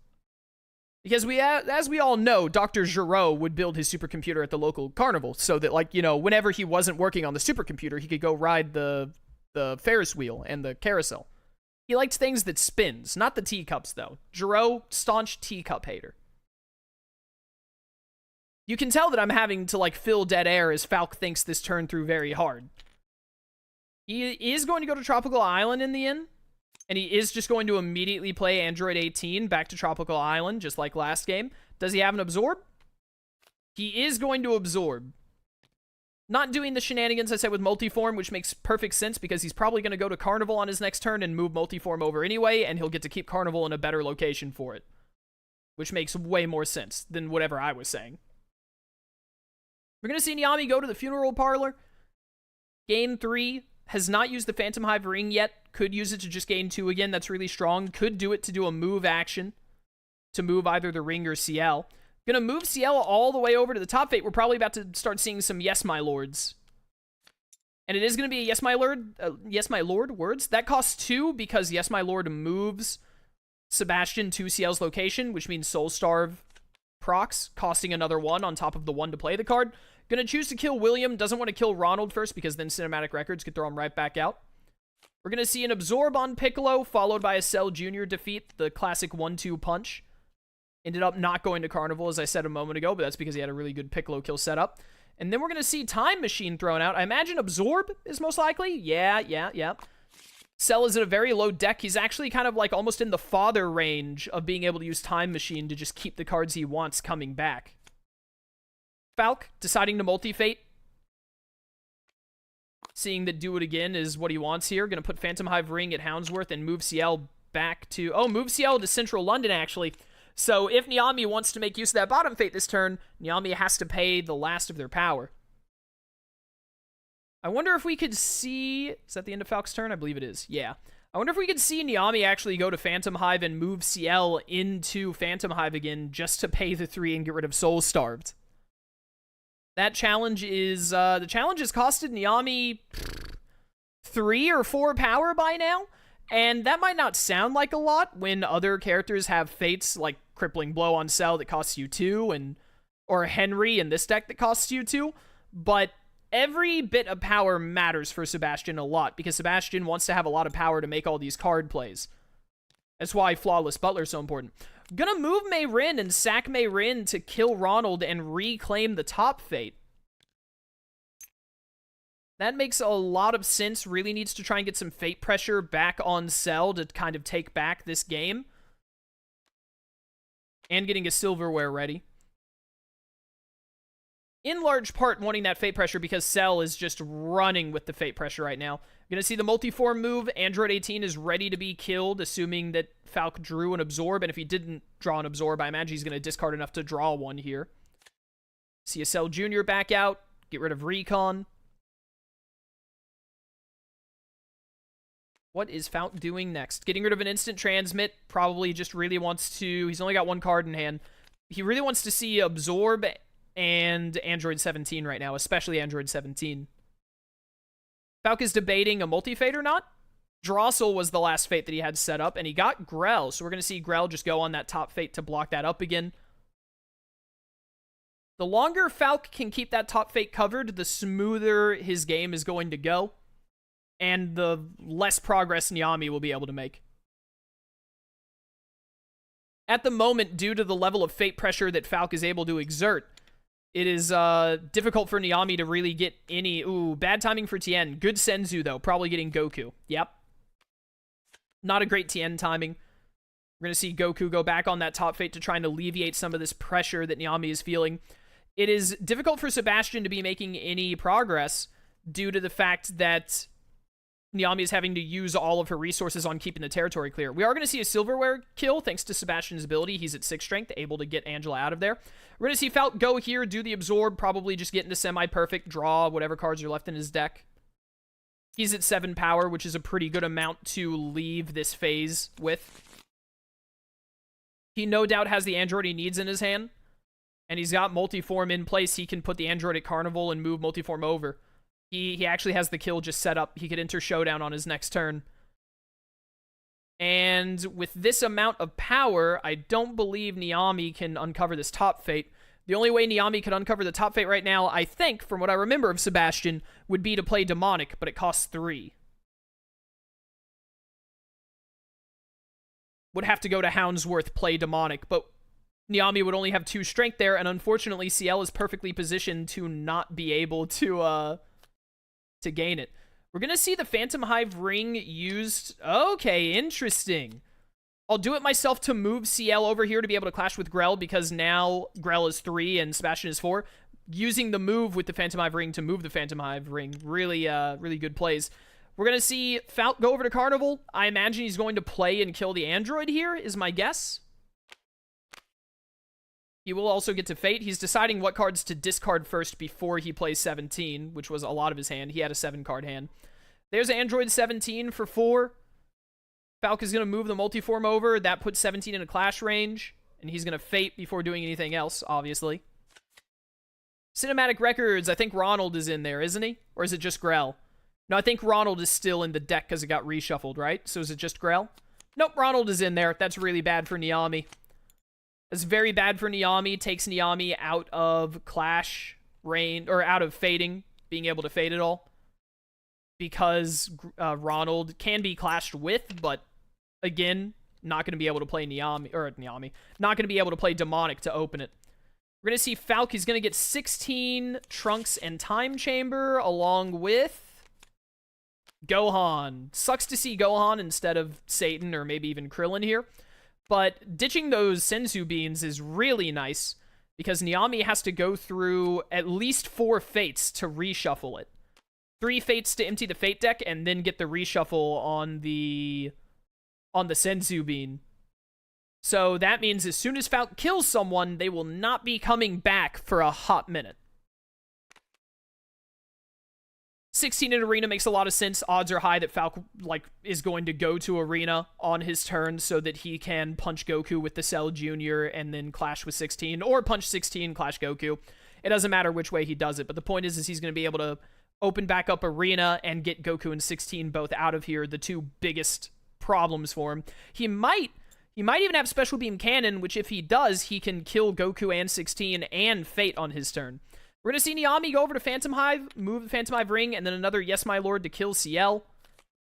Because as we all know, Dr. Giraud would build his supercomputer at the local carnival so that, like, you know, whenever he wasn't working on the supercomputer, he could go ride the Ferris wheel and the carousel. He likes things that spins, not the teacups, though. Giraud, staunch teacup hater. You can tell that I'm having to, like, fill dead air as Falk thinks this turn through very hard. He is going to go to Tropical Island in the end. And he is just going to immediately play Android 18 back to Tropical Island, just like last game. Does he have an Absorb? He is going to Absorb. Not doing the shenanigans I said with Multiform, which makes perfect sense because he's probably going to go to Carnival on his next turn and move Multiform over anyway, and he'll get to keep Carnival in a better location for it. Which makes way more sense than whatever I was saying. We're going to see Nyami go to the Funeral Parlor. Game 3. Has not used the Phantom Hive ring yet. Could use it to just gain 2 again. That's really strong. Could do it to do a move action. To move either the ring or CL. Gonna move CL all the way over to the top fate. We're probably about to start seeing some Yes My Lords. And it is gonna be a Yes My Lord words. That costs 2 because Yes My Lord moves Sebastian to CL's location, which means Soul Starve procs, costing another 1 on top of the 1 to play the card. Gonna choose to kill William. Doesn't want to kill Ronald first because then Cinematic Records could throw him right back out. We're gonna see an Absorb on Piccolo, followed by a Cell Jr. defeat. The classic 1-2 punch. Ended up not going to Carnival, as I said a moment ago, but that's because he had a really good Piccolo kill setup. And then we're gonna see Time Machine thrown out. I imagine Absorb is most likely. Yeah. Cell is at a very low deck. He's actually kind of like almost in the father range of being able to use Time Machine to just keep the cards he wants coming back. Falk deciding to multi-fate. seeing that do it again is what he wants here. Gonna put Phantom Hive Ring at Houndsworth and move CL back to... Oh, move CL to Central London, actually. So if Nyami wants to make use of that bottom fate this turn, Nyami has to pay the last of their power. I wonder if we could see... Is that the end of Falk's turn? I believe it is. Yeah. I wonder if we could see Nyami actually go to Phantom Hive and move CL into Phantom Hive again just to pay the 3 and get rid of Soul Starved. That challenge is... the challenge has costed Nyami 3 or 4 power by now. And that might not sound like a lot when other characters have fates like Crippling Blow on Cell that costs you 2, or Henry in this deck that costs you 2, but every bit of power matters for Sebastian a lot, because Sebastian wants to have a lot of power to make all these card plays. That's why Flawless Butler is so important. Gonna move Mayrin and sack Mayrin to kill Ronald and reclaim the top fate. That makes a lot of sense. Really needs to try and get some fate pressure back on Cell to kind of take back this game. And getting a silverware ready. In large part wanting that fate pressure because Cell is just running with the fate pressure right now. You're going to see the multiform move. Android 18 is ready to be killed, assuming that Falk drew an absorb. And if he didn't draw an absorb, I imagine he's going to discard enough to draw one here. See a Cell Jr. back out. Get rid of Recon. What is Falk doing next? Getting rid of an instant transmit. Probably just really wants to... He's only got 1 card in hand. He really wants to see Absorb and Android 17 right now, especially Android 17. Falk is debating a multi-fate or not. Drossel was the last fate that he had set up, and he got Grell, so we're going to see Grell just go on that top fate to block that up again. The longer Falk can keep that top fate covered, the smoother his game is going to go. And the less progress Nyami will be able to make. At the moment, due to the level of fate pressure that Falk is able to exert, it is difficult for Nyami to really get any... Ooh, bad timing for Tien. Good Senzu, though. Probably getting Goku. Yep. Not a great Tien timing. We're going to see Goku go back on that top fate to try and alleviate some of this pressure that Nyami is feeling. It is difficult for Sebastian to be making any progress due to the fact that Nyami is having to use all of her resources on keeping the territory clear. We are going to see a silverware kill thanks to Sebastian's ability. He's at 6 strength, able to get Angela out of there. We're going to see Falk go here, do the absorb, probably just get into semi-perfect, draw whatever cards are left in his deck. He's at 7 power, which is a pretty good amount to leave this phase with. He no doubt has the android he needs in his hand, and he's got multiform in place. He can put the android at Carnival and move multiform over. He actually has the kill just set up. He could enter Showdown on his next turn. And with this amount of power, I don't believe Nyami can uncover this top fate. The only way Nyami can uncover the top fate right now, I think, from what I remember of Sebastian, would be to play Demonic, but it costs 3. Would have to go to Houndsworth, play Demonic, but Nyami would only have 2 strength there, and unfortunately, CL is perfectly positioned to not be able to gain it. We're going to see the Phantom Hive Ring used. Okay, interesting. I'll do it myself to move CL over here to be able to clash with Grell, because now Grell is 3 and Sebastian is 4. Using the move with the Phantom Hive Ring to move the Phantom Hive Ring. Really, really good plays. We're going to see Falk go over to Carnival. I imagine he's going to play and kill the android here, is my guess. He will also get to Fate. He's deciding what cards to discard first before he plays 17, which was a lot of his hand. He had a 7-card hand. There's Android 17 for 4. Falk is going to move the multiform over. That puts 17 in a clash range, and he's going to Fate before doing anything else, obviously. Cinematic Records, I think Ronald is in there, isn't he? Or is it just Grell? No, I think Ronald is still in the deck because it got reshuffled, right? So is it just Grell? Nope, Ronald is in there. That's really bad for Nyami. That's very bad for Nyami. Takes Nyami out of clash range, or out of fading, being able to fade it all. Because Ronald can be clashed with, but again, not going to be able to play Nyami, not going to be able to play Demonic to open it. We're going to see Falk. He's going to get 16 Trunks and Time Chamber along with Gohan. Sucks to see Gohan instead of Satan or maybe even Krillin here. But ditching those Senzu beans is really nice because Nyami has to go through at least 4 fates to reshuffle it. 3 fates to empty the fate deck, and then get the reshuffle on the Senzu Bean. So that means as soon as Falk kills someone, they will not be coming back for a hot minute. 16 in Arena makes a lot of sense. Odds are high that Falk, is going to go to Arena on his turn so that he can punch Goku with the Cell Jr. and then clash with 16, or punch 16, clash Goku. It doesn't matter which way he does it, but the point is he's going to be able to open back up Arena and get Goku and 16 both out of here, the 2 biggest problems for him. He might even have Special Beam Cannon, which if he does, he can kill Goku and 16 and Fate on his turn. We're going to see Nyami go over to Phantom Hive, move the Phantom Hive ring, and then another Yes My Lord to kill CL.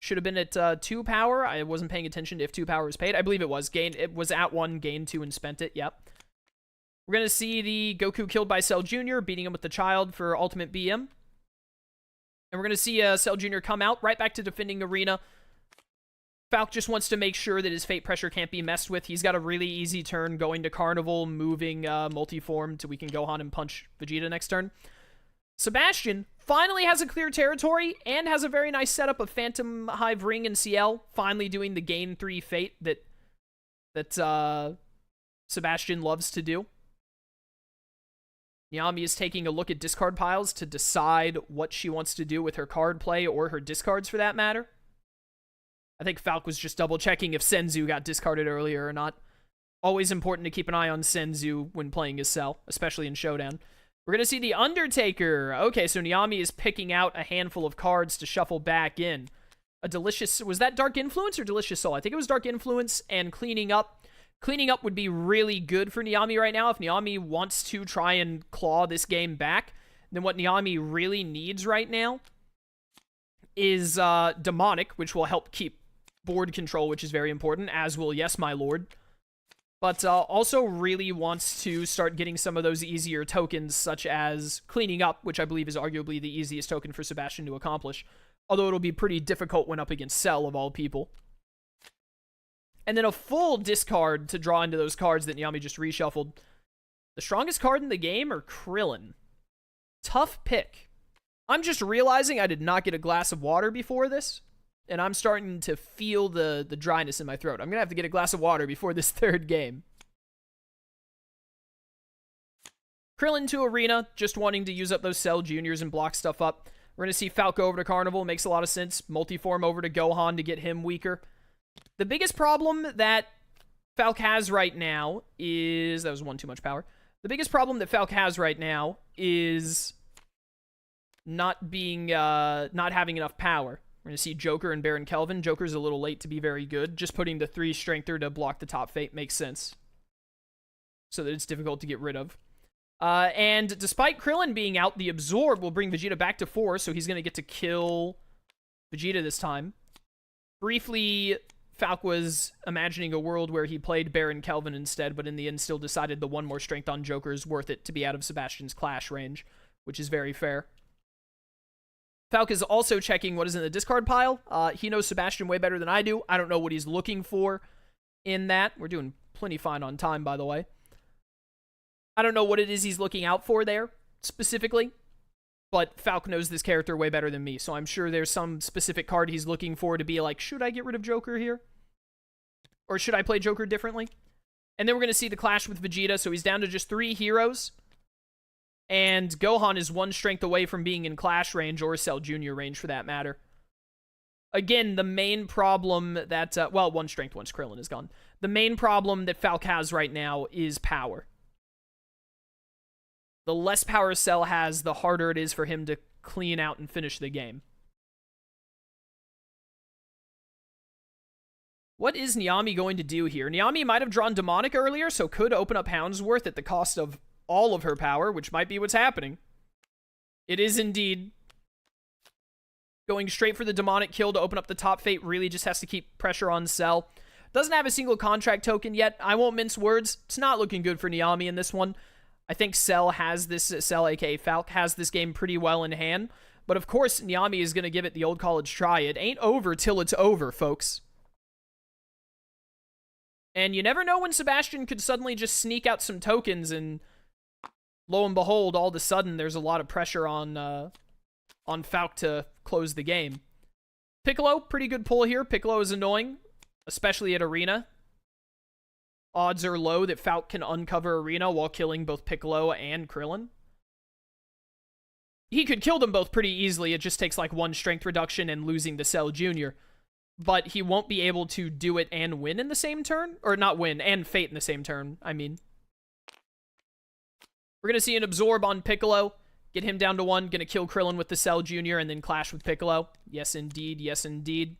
Should have been at 2 power. I wasn't paying attention to if 2 power was paid. I believe it was. It was at 1, gained 2, and spent it. Yep. We're going to see the Goku killed by Cell Jr., beating him with the child for Ultimate BM. And we're going to see Cell Jr. come out, right back to defending Arena. Falk just wants to make sure that his Fate pressure can't be messed with. He's got a really easy turn going to Carnival, moving multiform to we can Gohan and punch Vegeta next turn. Sebastian finally has a clear territory and has a very nice setup of Phantom Hive Ring and CL, finally doing the gain 3 Fate that Sebastian loves to do. Nyami is taking a look at discard piles to decide what she wants to do with her card play or her discards for that matter. I think Falk was just double-checking if Senzu got discarded earlier or not. Always important to keep an eye on Senzu when playing his Cell, especially in Showdown. We're going to see the Undertaker. Okay, so Nyami is picking out a handful of cards to shuffle back in. A Delicious... Was that Dark Influence or Delicious Soul? I think it was Dark Influence and Cleaning Up. Cleaning Up would be really good for Nyami right now. If Nyami wants to try and claw this game back, then what Nyami really needs right now is Demonic, which will help keep board control, which is very important, as will Yes My Lord. But also really wants to start getting some of those easier tokens, such as Cleaning Up, which I believe is arguably the easiest token for Sebastian to accomplish. Although it'll be pretty difficult when up against Cell, of all people. And then a full discard to draw into those cards that Nyami just reshuffled. The strongest card in the game or Krillin? Tough pick. I'm just realizing I did not get a glass of water before this. And I'm starting to feel the dryness in my throat. I'm going to have to get a glass of water before this 3rd game. Krillin to Arena, just wanting to use up those Cell Juniors and block stuff up. We're going to see Falco over to Carnival, makes a lot of sense. Multiform over to Gohan to get him weaker. The biggest problem that Falk has right now is... That was 1 too much power. The biggest problem that Falk has right now is not having enough power. We're going to see Joker and Baron Kelvin. Joker's a little late to be very good. Just putting the 3 Strengther to block the top Fate makes sense. So that it's difficult to get rid of. And despite Krillin being out, the Absorb will bring Vegeta back to 4, so he's going to get to kill Vegeta this time. Briefly, Falk was imagining a world where he played Baron Kelvin instead, but in the end still decided the 1 more strength on Joker is worth it to be out of Sebastian's clash range, which is very fair. Falk is also checking what is in the discard pile. He knows Sebastian way better than I do. I don't know what he's looking for in that. We're doing plenty fine on time, by the way. I don't know what it is he's looking out for there, specifically. But Falk knows this character way better than me, so I'm sure there's some specific card he's looking for to be like, should I get rid of Joker here? Or should I play Joker differently? And then we're going to see the clash with Vegeta, so he's down to just 3 heroes. And Gohan is 1 strength away from being in Clash range, or Cell Jr. range for that matter. Again, the main problem that... 1 strength once Krillin is gone. The main problem that Falk has right now is power. The less power Cell has, the harder it is for him to clean out and finish the game. What is Nyami going to do here? Nyami might have drawn Demonic earlier, so could open up Houndsworth at the cost of all of her power, which might be what's happening. It is indeed. Going straight for the Demonic kill to open up the top Fate really just has to keep pressure on Cell. Doesn't have a single contract token yet. I won't mince words. It's not looking good for Nyami in this one. I think Cell has this, Cell aka Falk, has this game pretty well in hand. But of course, Nyami is going to give it the old college try. It ain't over till it's over, folks. And you never know when Sebastian could suddenly just sneak out some tokens and... Lo and behold, all of a sudden, there's a lot of pressure on on Falk to close the game. Piccolo, pretty good pull here. Piccolo is annoying, especially at Arena. Odds are low that Falk can uncover Arena while killing both Piccolo and Krillin. He could kill them both pretty easily. It just takes like 1 strength reduction and losing the Cell Jr. But he won't be able to do it and win in the same turn. Or not win, and Fate in the same turn, I mean. We're going to see an Absorb on Piccolo. Get him down to 1. Going to kill Krillin with the Cell Jr. and then clash with Piccolo. Yes, indeed. Yes, indeed.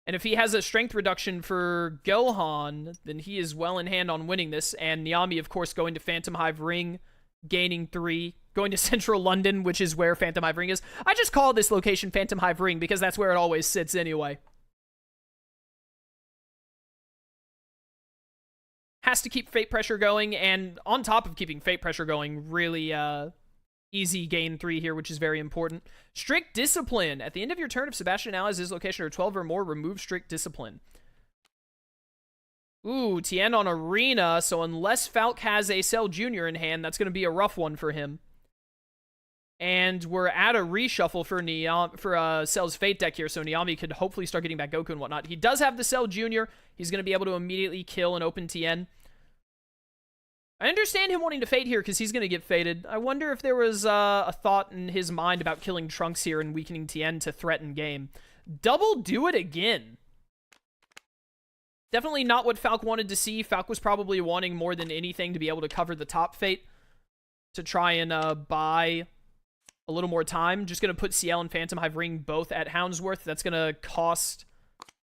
And if he has a strength reduction for Gohan, then he is well in hand on winning this. And Nyami, of course, going to Phantom Hive Ring, gaining 3. Going to Central London, which is where Phantom Hive Ring is. I just call this location Phantom Hive Ring because that's where it always sits anyway. Has to keep Fate Pressure going, and on top of keeping Fate Pressure going, really easy gain 3 here, which is very important. Strict Discipline. At the end of your turn, if Sebastian allies his location are 12 or more, remove Strict Discipline. Ooh, Tien on Arena, so unless Falk has a Cell Jr. in hand, that's going to be a rough one for him. And we're at a reshuffle for Cell's Fate deck here, so Nyami could hopefully start getting back Goku and whatnot. He does have the Cell Jr. He's going to be able to immediately kill and open Tien. I understand him wanting to Fate here because he's going to get fated. I wonder if there was a thought in his mind about killing Trunks here and weakening Tien to threaten game. Double do it again. Definitely not what Falk wanted to see. Falk was probably wanting more than anything to be able to cover the top Fate to try and buy a little more time. Just going to put CL and Phantom Hive Ring both at Houndsworth. That's going to cost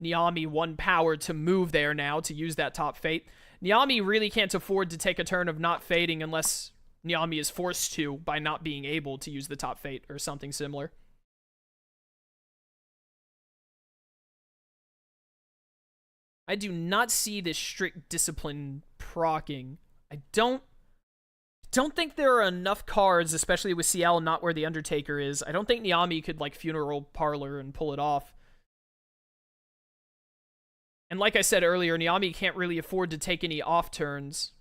Nyami 1 power to move there now to use that top Fate. Nyami really can't afford to take a turn of not fading unless Nyami is forced to by not being able to use the top Fate or something similar. I do not see this Strict Discipline proccing. I don't think there are enough cards, especially with CL not where the Undertaker is. I don't think Nyami could, like, Funeral Parlor and pull it off. And like I said earlier, Nyami can't really afford to take any off turns.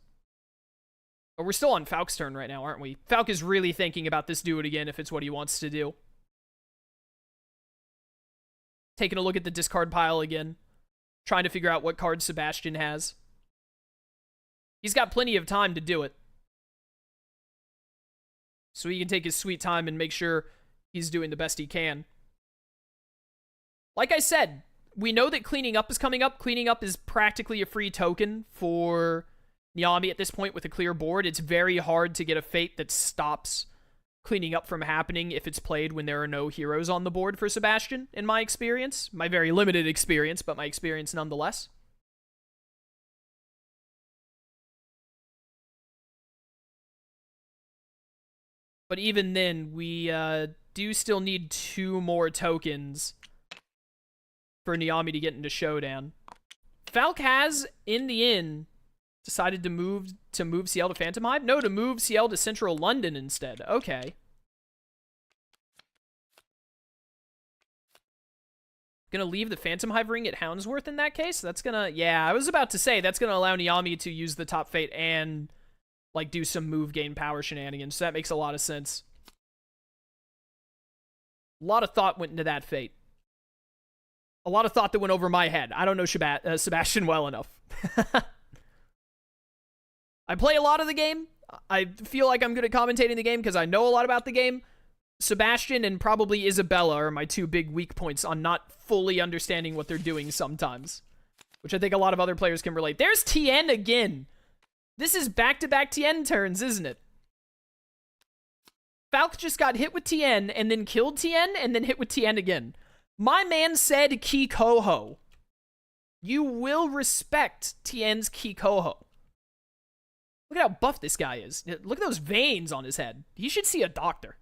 But we're still on Falk's turn right now, aren't we? Falk is really thinking about this do it again if it's what he wants to do. Taking a look at the discard pile again. Trying to figure out what cards Sebastian has. He's got plenty of time to do it. So he can take his sweet time and make sure he's doing the best he can. Like I said, we know that Cleaning Up is coming up. Cleaning Up is practically a free token for Nyami at this point with a clear board. It's very hard to get a Fate that stops Cleaning Up from happening if it's played when there are no heroes on the board for Sebastian, in my experience. My very limited experience, but my experience nonetheless. But even then, we do still need 2 more tokens for Nyami to get into Showdown. Falk has, in the end, decided to move CL to Phantom Hive? No, to move CL to Central London instead. Okay. Gonna leave the Phantom Hive Ring at Houndsworth in that case? That's gonna... Yeah, I was about to say, that's gonna allow Nyami to use the top Fate and, like, do some move gain power shenanigans. So that makes a lot of sense. A lot of thought went into that Fate. A lot of thought that went over my head. I don't know Sebastian well enough. I play a lot of the game. I feel like I'm good at commentating the game because I know a lot about the game. Sebastian and probably Isabella are my 2 big weak points on not fully understanding what they're doing sometimes. Which I think a lot of other players can relate. There's Tien again. This is back-to-back Tien turns, isn't it? Falk just got hit with Tien and then killed Tien and then hit with Tien again. My man said Ki Koho. You will respect Tien's Ki Koho. Look at how buff this guy is. Look at those veins on his head. He should see a doctor.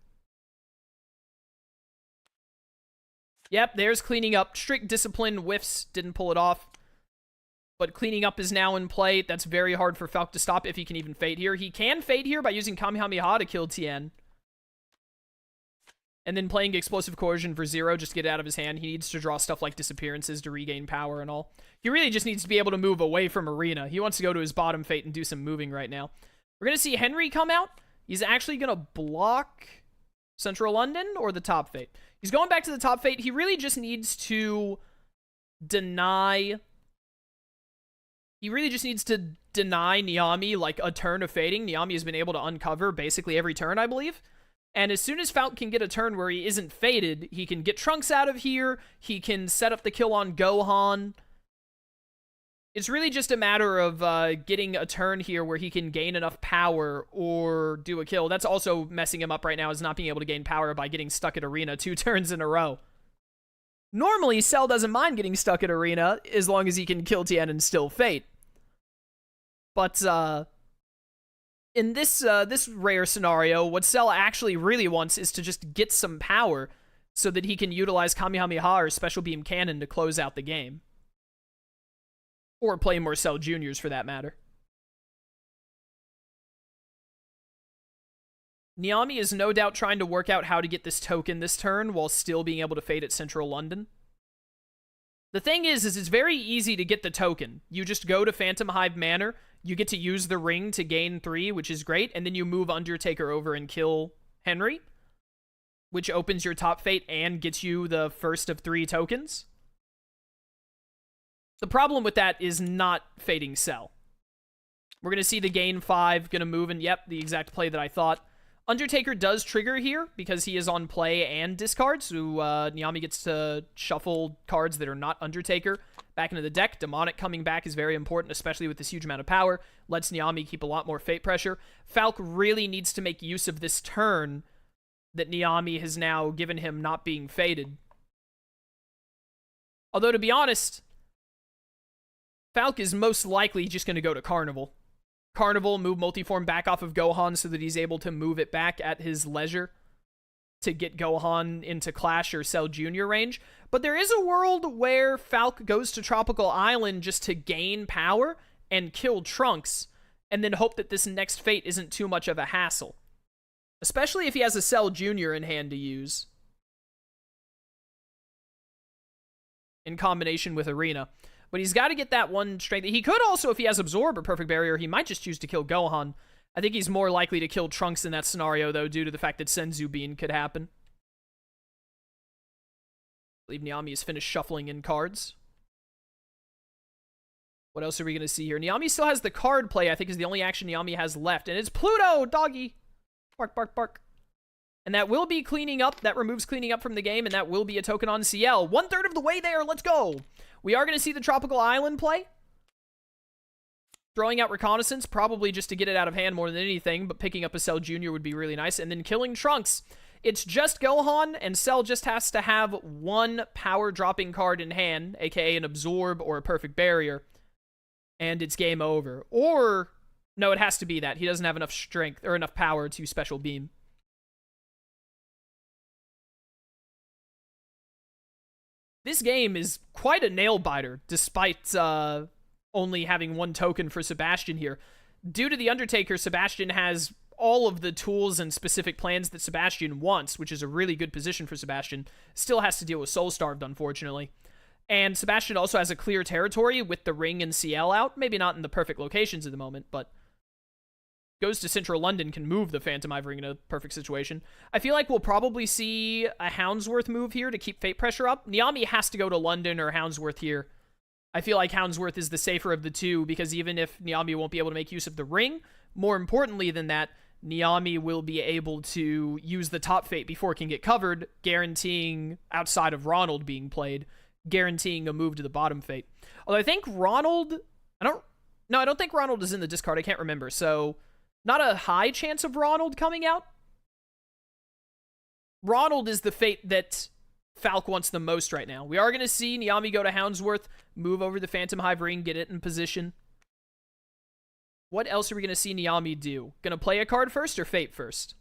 Yep, there's Cleaning Up. Strict Discipline whiffs. Didn't pull it off. But Cleaning Up is now in play. That's very hard for Falk to stop if he can even Fate here. He can Fate here by using Kamehameha to kill Tien. And then playing Explosive Coercion for 0 just to get it out of his hand. He needs to draw stuff like Disappearances to regain power and all. He really just needs to be able to move away from Arena. He wants to go to his bottom Fate and do some moving right now. We're going to see Henry come out. He's actually going to block Central London or the top fate? He's going back to the top fate. He really just needs to deny... He really just needs to deny Nyami, like, a turn of fading. Nyami has been able to uncover basically every turn, I believe. And as soon as Falk can get a turn where he isn't faded, he can get Trunks out of here, he can set up the kill on Gohan. It's really just a matter of getting a turn here where he can gain enough power or do a kill. That's also messing him up right now, is not being able to gain power by getting stuck at Arena 2 turns in a row. Normally, Cell doesn't mind getting stuck at Arena as long as he can kill Tien and still fade. But in this rare scenario, what Cell actually really wants is to just get some power so that he can utilize Kamehameha or Special Beam Cannon to close out the game. Or play more Cell Juniors for that matter. Nyami is no doubt trying to work out how to get this token this turn while still being able to fade at Central London. The thing is it's very easy to get the token. You just go to Phantom Hive Manor, you get to use the ring to gain 3, which is great, and then you move Undertaker over and kill Henry, which opens your top fate and gets you the first of 3 tokens. The problem with that is not fading Cell. We're going to see the gain 5, going to move, and yep, the exact play that I thought. Undertaker does trigger here because he is on play and discard, so Nyami gets to shuffle cards that are not Undertaker back into the deck. Demonic coming back is very important, especially with this huge amount of power. Lets Nyami keep a lot more fate pressure. Falk really needs to make use of this turn that Nyami has now given him not being faded. Although, to be honest, Falk is most likely just going to go to Carnival. Carnival, move Multiform back off of Gohan so that he's able to move it back at his leisure to get Gohan into Clash or Cell Junior range. But there is a world where Falk goes to Tropical Island just to gain power and kill Trunks, and then hope that this next fate isn't too much of a hassle. Especially if he has a Cell Junior in hand to use. In combination with Arena. But he's got to get that one strength. He could also, if he has Absorb or Perfect Barrier, he might just choose to kill Gohan. I think he's more likely to kill Trunks in that scenario, though, due to the fact that Senzu Bean could happen. I believe Nyami has finished shuffling in cards. What else are we going to see here? Nyami still has the card play, I think, is the only action Nyami has left. And it's Pluto, doggy. Bark, bark, bark. And that will be cleaning up. That removes cleaning up from the game, and that will be a token on CL. 1/3 of the way there. Let's go. We are going to see the Tropical Island play. Throwing out Reconnaissance, probably just to get it out of hand more than anything, but picking up a Cell Junior would be really nice. And then killing Trunks. It's just Gohan, and Cell just has to have one power-dropping card in hand, aka an Absorb or a Perfect Barrier, and it's game over. Or, no, it has to be that. He doesn't have enough strength, or enough power to Special Beam. This game is quite a nail-biter, despite only having one token for Sebastian here. Due to the Undertaker, Sebastian has all of the tools and specific plans that Sebastian wants, which is a really good position for Sebastian. Still has to deal with Soul Starved, unfortunately. And Sebastian also has a clear territory with the Ring and CL out. Maybe not in the perfect locations at the moment, but goes to Central London, can move the Phantom Ivory Ring in a perfect situation. I feel like we'll probably see a Houndsworth move here to keep fate pressure up. Nyami has to go to London or Houndsworth here. I feel like Houndsworth is the safer of the two, because even if Nyami won't be able to make use of the ring, more importantly than that, Nyami will be able to use the top fate before it can get covered, guaranteeing, outside of Ronald being played, guaranteeing a move to the bottom fate. Although I think Ronald... I don't think Ronald is in the discard. I can't remember, so... Not a high chance of Ronald coming out. Ronald is the fate that Falk wants the most right now. We are going to see Nyami go to Houndsworth, move over the Phantom Hive Ring, get it in position. What else are we going to see Nyami do? Going to play a card first or fate first?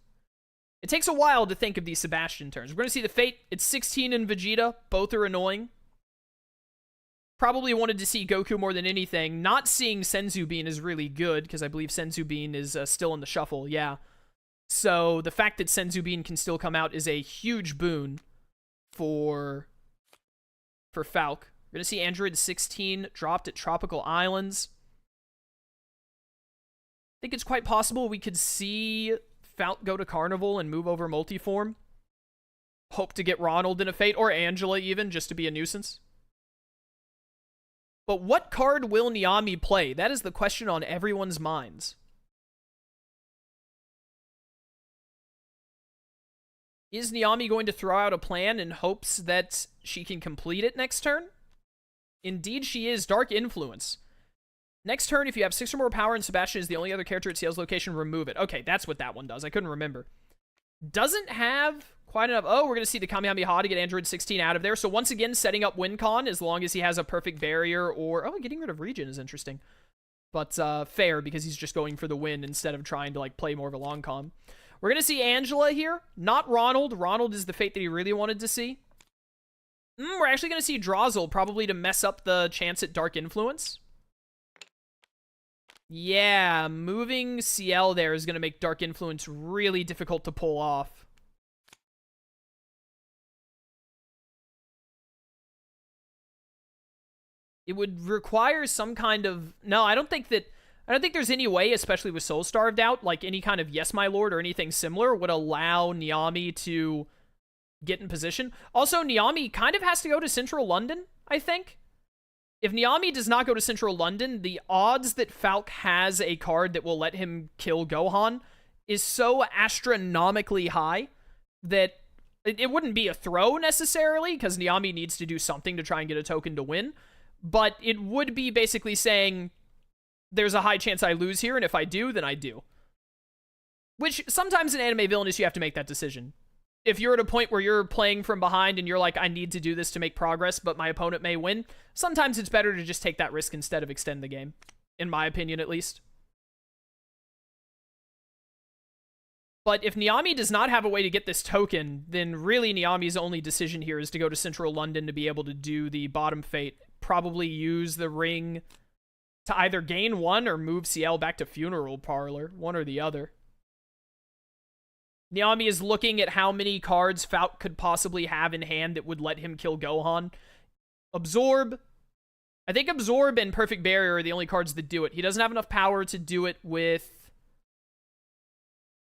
It takes a while to think of these Sebastian turns. We're going to see the fate. It's 16 and Vegeta. Both are annoying. Probably wanted to see Goku more than anything. Not seeing Senzu Bean is really good, because I believe Senzu Bean is still in the shuffle, yeah. So the fact that Senzu Bean can still come out is a huge boon for Falk. We're going to see Android 16 dropped at Tropical Islands. I think it's quite possible we could see Falk go to Carnival and move over Multiform. hope to get Ronald in a Fate, or Angela even, just to be a nuisance. But what card will Nyami play? That is the question on everyone's minds. Is Nyami going to throw out a plan in hopes that she can complete it next turn? Indeed she is. Dark Influence. Next turn, if you have 6 or more power and Sebastian is the only other character at CL's location, remove it. Okay, that's what that one does. I couldn't remember. Doesn't have quite enough. Oh, we're going to see the Kamehameha to get Android 16 out of there. So once again, setting up WinCon as long as he has a perfect barrier or... Oh, getting rid of Regen is interesting. But fair, because he's just going for the win instead of trying to like play more of a long con. We're going to see Angela here, not Ronald. Ronald is the Fate that he really wanted to see. We're actually going to see Drozzle, probably to mess up the chance at Dark Influence. Yeah, moving CL there is going to make Dark Influence really difficult to pull off. It would require some kind of... No, I don't think there's any way, especially with Soul Starved out, like any kind of Yes My Lord or anything similar would allow Nyami to get in position. Also, Nyami kind of has to go to Central London, I think. If Nyami does not go to Central London, the odds that Falk has a card that will let him kill Gohan is so astronomically high that it wouldn't be a throw necessarily, because Nyami needs to do something to try and get a token to win. But it would be basically saying, there's a high chance I lose here, and if I do, then I do. Which, sometimes in anime Villainous, you have to make that decision. If you're at a point where you're playing from behind and you're like, I need to do this to make progress, but my opponent may win, sometimes it's better to just take that risk instead of extend the game. In my opinion, at least. But if Nyami does not have a way to get this token, then really Nyami's only decision here is to go to Central London to be able to do the bottom Fate. Probably use the ring to either gain 1 or move CL back to Funeral Parlor. One or the other. Nyami is looking at how many cards Falk could possibly have in hand that would let him kill Gohan. Absorb. I think Absorb and Perfect Barrier are the only cards that do it. He doesn't have enough power to do it with...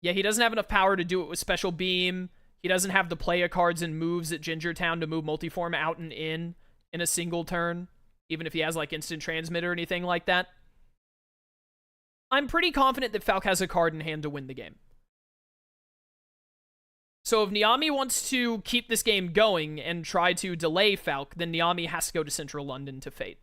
Yeah, he doesn't have enough power to do it with Special Beam. He doesn't have the playa cards and moves at Gingertown to move Multiform out and in a single turn, even if he has like Instant Transmit or anything like that. I'm pretty confident that Falk has a card in hand to win the game. So if Nyami wants to keep this game going and try to delay Falk, then Nyami has to go to Central London to Fate.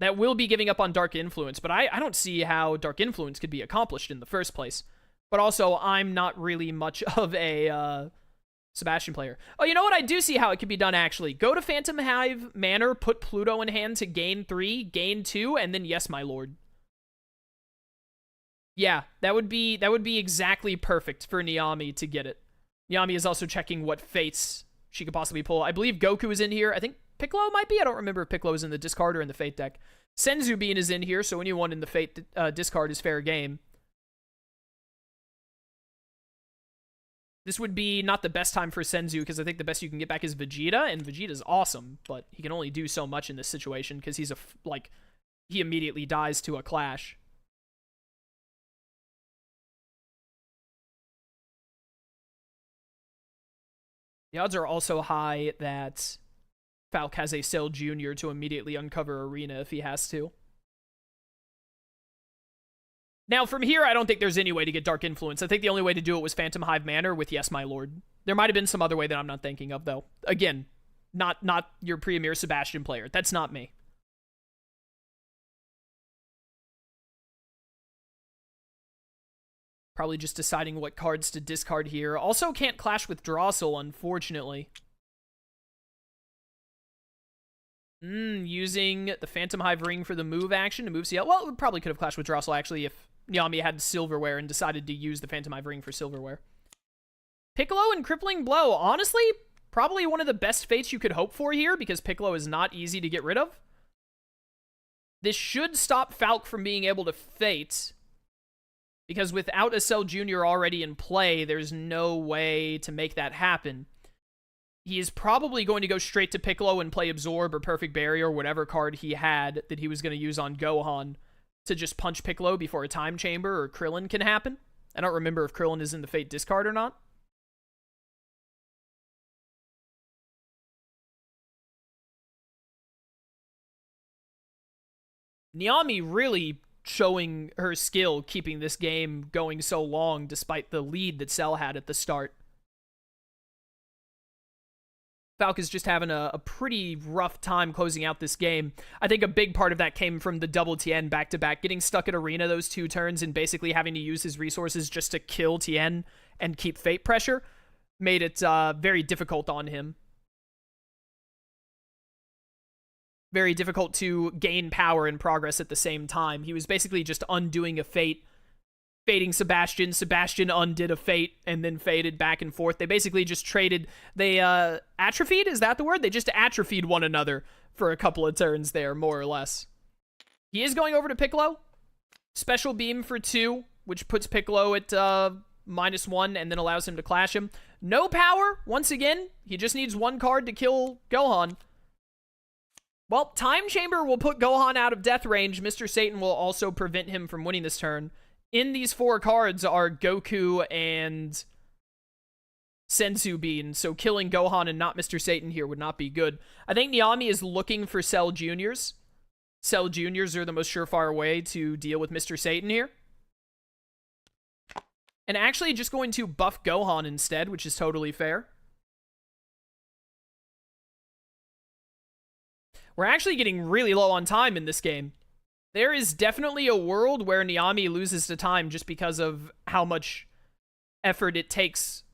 That will be giving up on Dark Influence, but I don't see how Dark Influence could be accomplished in the first place. But also, I'm not really much of a Sebastian player. Oh, you know what? I do see how it could be done, actually. Go to Phantom Hive Manor, put Pluto in hand to gain 3, gain 2, and then Yes, My Lord. Yeah, that would be exactly perfect for Nyami to get it. Nyami is also checking what fates she could possibly pull. I believe Goku is in here. I think Piccolo might be. I don't remember if Piccolo is in the discard or in the Fate deck. Senzu Bean is in here, so anyone in the Fate discard is fair game. This would be not the best time for Senzu, because I think the best you can get back is Vegeta, and Vegeta's awesome, but he can only do so much in this situation, because he's he immediately dies to a clash. The odds are also high that Falk has a Cell Jr. to immediately uncover Arena if he has to. Now, from here, I don't think there's any way to get Dark Influence. I think the only way to do it was Phantom Hive Manor with Yes, My Lord. There might have been some other way that I'm not thinking of, though. Again, not your premier Sebastian player. That's not me. Probably just deciding what cards to discard here. Also can't clash with Drossel, unfortunately. Using the Phantom Hive Ring for the move action to move CL. Well, it probably could have clashed with Drossel, actually, if Nyami had Silverware and decided to use the Phantom Hive Ring for Silverware. Piccolo and Crippling Blow. Honestly, probably one of the best fates you could hope for here, because Piccolo is not easy to get rid of. This should stop Falk from being able to fate, because without a Cell Jr. already in play, there's no way to make that happen. He is probably going to go straight to Piccolo and play Absorb or Perfect Barrier or whatever card he had that he was going to use on Gohan to just punch Piccolo before a Time Chamber or Krillin can happen. I don't remember if Krillin is in the Fate discard or not. Nyami really showing her skill keeping this game going so long despite the lead that Cell had at the start. Falk is just having a pretty rough time closing out this game. I think a big part of that came from the double Tien back-to-back, getting stuck at Arena those 2 turns and basically having to use his resources just to kill Tien and keep Fate pressure made it very difficult on him. Very difficult to gain power and progress at the same time. He was basically just undoing a Fate, fading Sebastian. Sebastian undid a Fate and then faded back and forth. They basically just traded. They atrophied? Is that the word? They just atrophied one another for a couple of turns there, more or less. He is going over to Piccolo. Special beam for 2, which puts Piccolo at -1 and then allows him to clash him. No power, once again. He just needs 1 card to kill Gohan. Well, Time Chamber will put Gohan out of death range. Mr. Satan will also prevent him from winning this turn. In these 4 cards are Goku and Senzu Bean, so killing Gohan and not Mr. Satan here would not be good. I think Nyami is looking for Cell Juniors. Cell Juniors are the most surefire way to deal with Mr. Satan here. And actually just going to buff Gohan instead, which is totally fair. We're actually getting really low on time in this game. There is definitely a world where Nyami loses to time just because of how much effort it takes,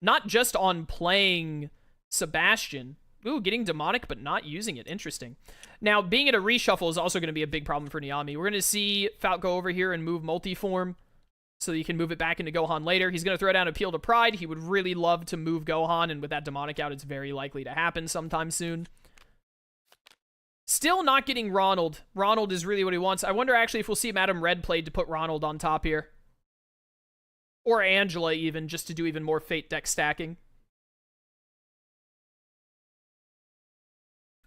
not just on playing Sebastian. Ooh, getting demonic but not using it. Interesting. Now, being at a reshuffle is also going to be a big problem for Nyami. We're going to see Falk go over here and move multiform so you can move it back into Gohan later. He's going to throw down Appeal to Pride. He would really love to move Gohan, and with that demonic out, it's very likely to happen sometime soon. Still not getting Ronald. Ronald is really what he wants. I wonder actually if we'll see Madame Red played to put Ronald on top here. Or Angela even, just to do even more Fate deck stacking.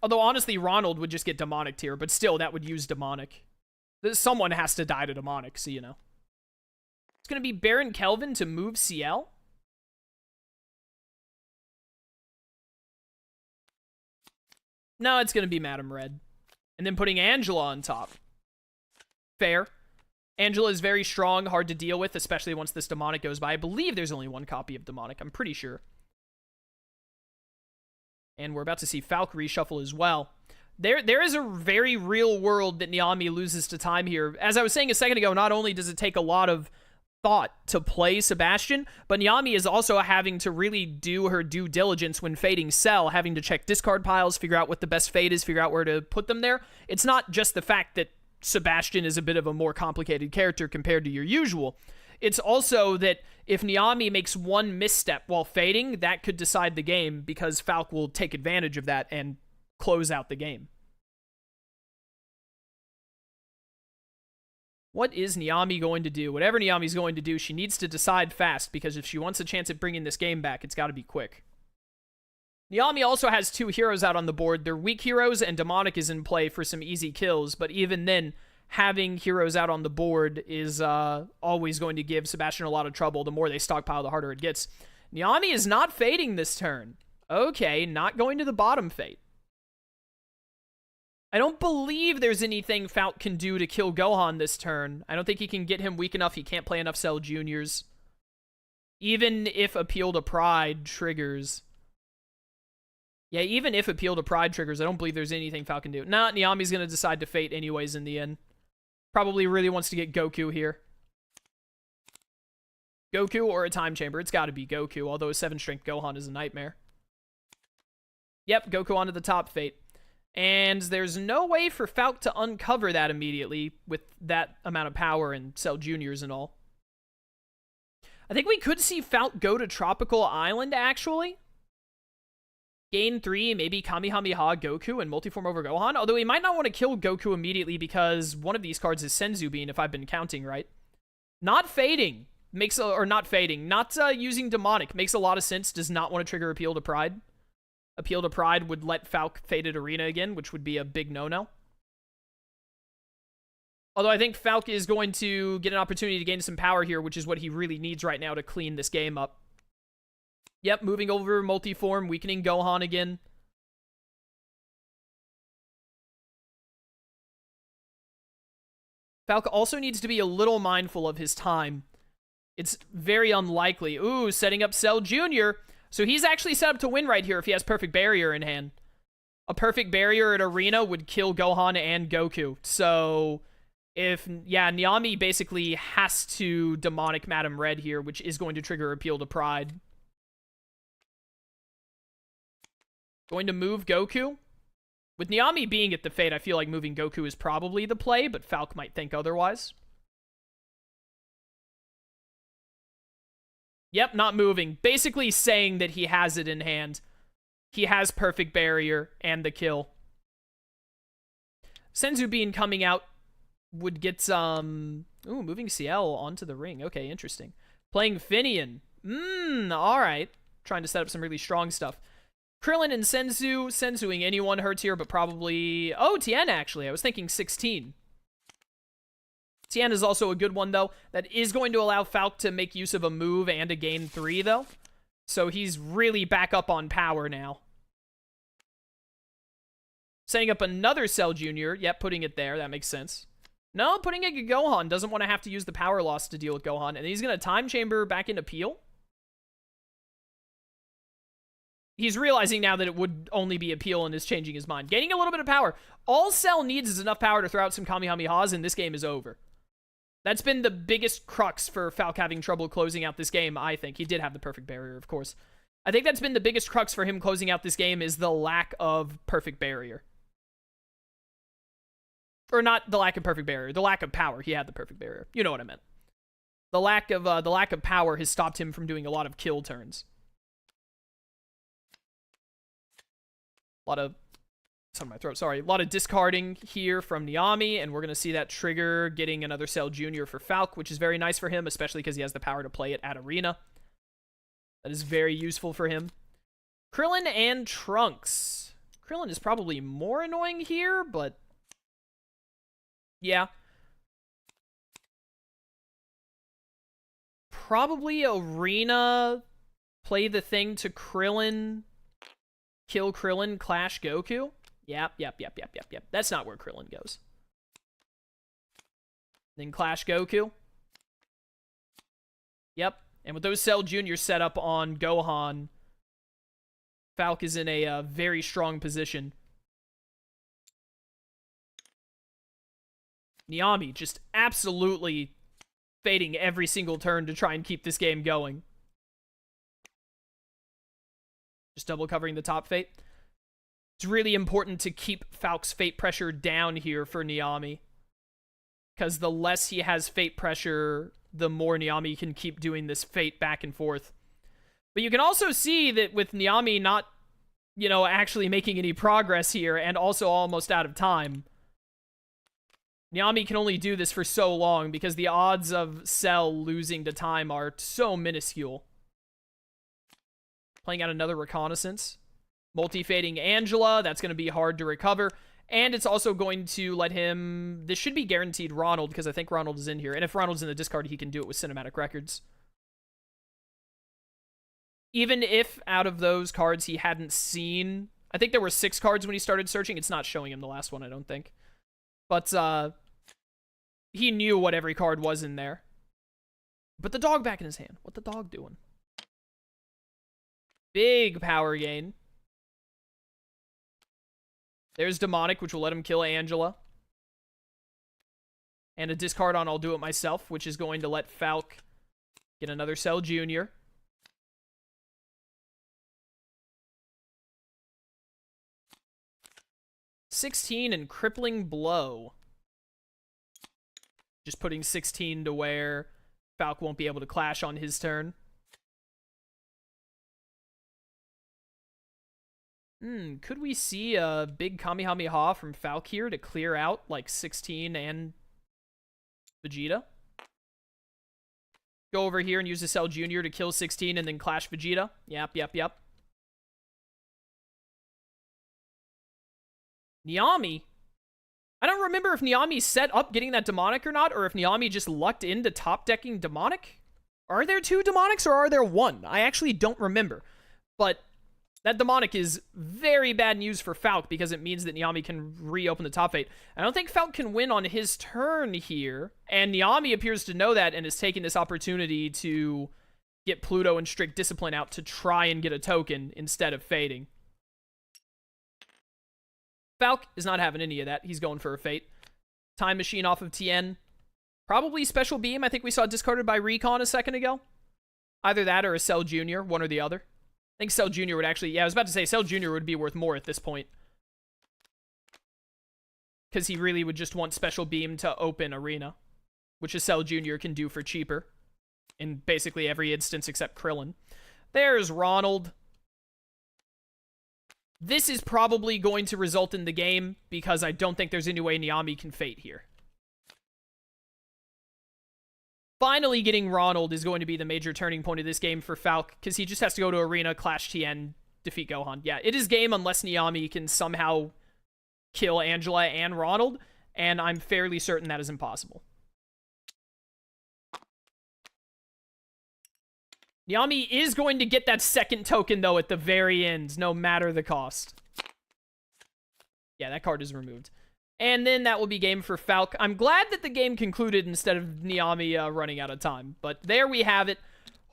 Although honestly, Ronald would just get demonic here, but still that would use demonic. Someone has to die to demonic, so you know. It's going to be Baron Kelvin to move CL. No, it's going to be Madame Red. And then putting Angela on top. Fair. Angela is very strong, hard to deal with, especially once this demonic goes by. I believe there's only 1 copy of demonic. I'm pretty sure. And we're about to see Falk reshuffle as well. There is a very real world that Nyami loses to time here. As I was saying a second ago, not only does it take a lot of thought to play Sebastian, but Nyami is also having to really do her due diligence when fading Cell, having to check discard piles, figure out what the best fate is, figure out where to put them there. It's not just the fact that Sebastian is a bit of a more complicated character compared to your usual. It's also that if Nyami makes 1 misstep while fading, that could decide the game because Falk will take advantage of that and close out the game. What is Nyami going to do? Whatever Nyami's going to do, she needs to decide fast, because if she wants a chance at bringing this game back, it's got to be quick. Nyami also has 2 heroes out on the board. They're weak heroes, and Demonic is in play for some easy kills, but even then, having heroes out on the board is always going to give Sebastian a lot of trouble. The more they stockpile, the harder it gets. Nyami is not fading this turn. Okay, not going to the bottom fate. I don't believe there's anything Falk can do to kill Gohan this turn. I don't think he can get him weak enough. He can't play enough Cell Juniors. Even if Appeal to Pride triggers. Yeah, even if Appeal to Pride triggers, I don't believe there's anything Falk can do. Nah, Nyami's going to decide to fate anyways in the end. Probably really wants to get Goku here. Goku or a Time Chamber. It's got to be Goku, although a 7-strength Gohan is a nightmare. Yep, Goku onto the top fate. And there's no way for Falk to uncover that immediately with that amount of power and Cell Juniors and all. I think we could see Falk go to Tropical Island, actually. Gain 3, maybe Kamehameha Goku and multiform over Gohan. Although he might not want to kill Goku immediately because one of these cards is Senzu Bean, if I've been counting right. Not fading. Not using Demonic. Makes a lot of sense. Does not want to trigger Appeal to Pride. Appeal to Pride would let Falk fade at Arena again, which would be a big no-no. Although I think Falk is going to get an opportunity to gain some power here, which is what he really needs right now to clean this game up. Yep, moving over multiform, weakening Gohan again. Falk also needs to be a little mindful of his time. It's very unlikely. Ooh, setting up Cell Jr. So he's actually set up to win right here if he has Perfect Barrier in hand. A Perfect Barrier at Arena would kill Gohan and Goku. So if, yeah, Nyami basically has to Demonic Madam Red here, which is going to trigger Appeal to Pride. Going to move Goku. With Nyami being at the Fate, I feel like moving Goku is probably the play, but Falk might think otherwise. Yep, not moving. Basically saying that he has it in hand. He has Perfect Barrier and the kill. Senzu Bean coming out would get some... Ooh, moving CL onto the ring. Okay, interesting. Playing Finian. Alright. Trying to set up some really strong stuff. Krillin and Senzu. Senzuing anyone hurts here, but probably... Oh, Tien, actually. I was thinking 16. Tien is also a good one, though. That is going to allow Falk to make use of a move and a gain 3, though. So he's really back up on power now. Setting up another Cell Jr. Yep, putting it there. That makes sense. No, putting it at Gohan. Doesn't want to have to use the power loss to deal with Gohan. And he's going to Time Chamber back into Peel. He's realizing now that it would only be Appeal and is changing his mind. Gaining a little bit of power. All Cell needs is enough power to throw out some Kamehamehas, and this game is over. That's been the biggest crux for Falk having trouble closing out this game, I think. He did have the Perfect Barrier, of course. I think that's been the biggest crux for him closing out this game is the lack of Perfect Barrier. Or not the lack of Perfect Barrier, the lack of power. He had the Perfect Barrier. You know what I meant. The lack of power has stopped him from doing a lot of kill turns. A lot of... Something in my throat, sorry. A lot of discarding here from Nyami, and we're going to see that trigger getting another Cell Jr. for Falk, which is very nice for him, especially because he has the power to play it at Arena. That is very useful for him. Krillin and Trunks. Krillin is probably more annoying here, but... yeah. Probably Arena, play the thing to Krillin, kill Krillin, clash Goku. Yep. That's not where Krillin goes. Then clash Goku. Yep. And with those Cell Juniors set up on Gohan, Falk is in a very strong position. Nyami just absolutely fading every single turn to try and keep this game going. Just double covering the top Fate. It's really important to keep Falk's Fate pressure down here for Nyami. Because the less he has Fate pressure, the more Nyami can keep doing this Fate back and forth. But you can also see that with Nyami not, you know, actually making any progress here, and also almost out of time, Nyami can only do this for so long because the odds of Cell losing to time are so minuscule. Playing out another Reconnaissance. Multi-fading Angela, that's going to be hard to recover. And it's also going to let him... This should be guaranteed Ronald, because I think Ronald is in here. And if Ronald's in the discard, he can do it with Cinematic Records. Even if out of those cards he hadn't seen... I think there were 6 cards when he started searching. It's not showing him the last one, I don't think. But, he knew what every card was in there. But the dog back in his hand. What the dog doing? Big power gain. There's Demonic, which will let him kill Angela. And a discard on I'll Do It Myself, which is going to let Falk get another Cell Jr. $16 and Crippling Blow. Just putting 16 to where Falk won't be able to clash on his turn. Could we see a big Kamehameha from Falk here to clear out, like, 16 and Vegeta? Go over here and use the Cell Jr. to kill 16 and then clash Vegeta. Yep. Nyami? I don't remember if Nyami set up getting that Demonic or not, or if Nyami just lucked into top-decking Demonic. Are there 2 Demonics, or are there 1? I actually don't remember. But... That demonic is very bad news for Falk because it means that Nyami can reopen the top 8. I don't think Falk can win on his turn here. And Nyami appears to know that and is taking this opportunity to get Pluto and Strict Discipline out to try and get a token instead of fading. Falk is not having any of that. He's going for a fate. Time Machine off of Tien. Probably Special Beam. I think we saw discarded by Recon a second ago. Either that or a Cell Jr., one or the other. I think Cell Jr. would actually... Yeah, I was about to say Cell Jr. would be worth more at this point. Because he really would just want Special Beam to open Arena. Which a Cell Jr. can do for cheaper. In basically every instance except Krillin. There's Ronald. This is probably going to result in the game because I don't think there's any way Nyami can fate here. Finally getting Ronald is going to be the major turning point of this game for Falk, because he just has to go to Arena, Clash Tien, defeat Gohan. Yeah, it is game unless Nyami can somehow kill Angela and Ronald, and I'm fairly certain that is impossible. Nyami is going to get that second token, though, at the very end, no matter the cost. Yeah, that card is removed. And then that will be game for Falk. I'm glad that the game concluded instead of Nyami running out of time. But there we have it.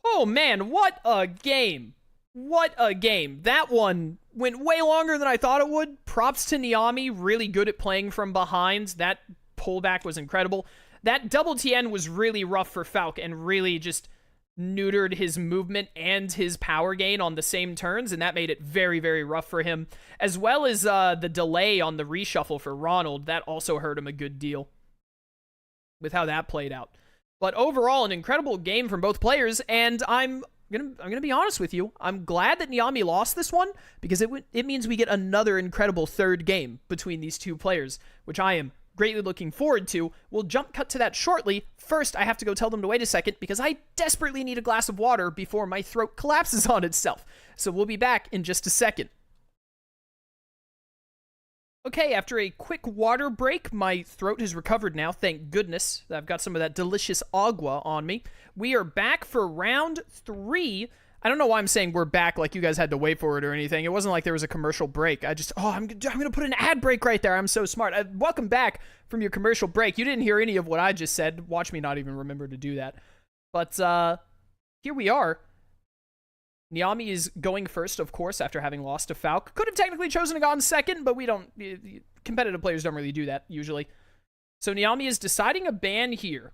Oh, man, what a game. What a game. That one went way longer than I thought it would. Props to Nyami, really good at playing from behind. That pullback was incredible. That double Tien was really rough for Falk and really just neutered his movement and his power gain on the same turns, and that made it very, very rough for him. As well as the delay on the reshuffle for Ronald, that also hurt him a good deal with how that played out. But overall, an incredible game from both players, and I'm gonna be honest with you. I'm glad that Nyami lost this one, because it means we get another incredible third game between these two players, which I am greatly looking forward to. We'll jump cut to that shortly. First, I have to go tell them to wait a second because I desperately need a glass of water before my throat collapses on itself. So we'll be back in just a second. Okay, after a quick water break, my throat has recovered now, thank goodness. I've got some of that delicious agua on me. We are back for round 3. I don't know why I'm saying we're back like you guys had to wait for it or anything. It wasn't like there was a commercial break. I'm going to put an ad break right there. I'm so smart. Welcome back from your commercial break. You didn't hear any of what I just said. Watch me not even remember to do that. But here we are. Nyami is going first, of course, after having lost to Falk. Could have technically chosen to go on second, but we don't... Competitive players don't really do that, usually. So Nyami is deciding a ban here.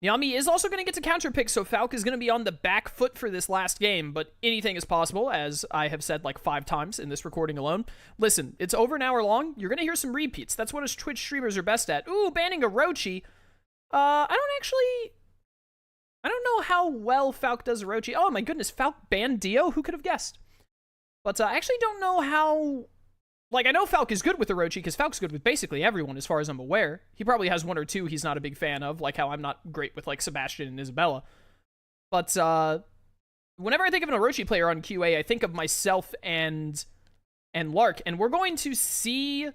Nyami is also going to get to counterpick, so Falk is going to be on the back foot for this last game, but anything is possible, as I have said like 5 times in this recording alone. Listen, it's over an hour long. You're going to hear some repeats. That's what us Twitch streamers are best at. Ooh, banning Orochi. I don't know how well Falk does Orochi. Oh my goodness, Falk banned Dio? Who could have guessed? But I actually don't know how... Like, I know Falk is good with Orochi, because Falk's good with basically everyone, as far as I'm aware. He probably has 1 or 2 he's not a big fan of, like how I'm not great with, like, Sebastian and Isabella. But, whenever I think of an Orochi player on QA, I think of myself and Lark, and we're going to see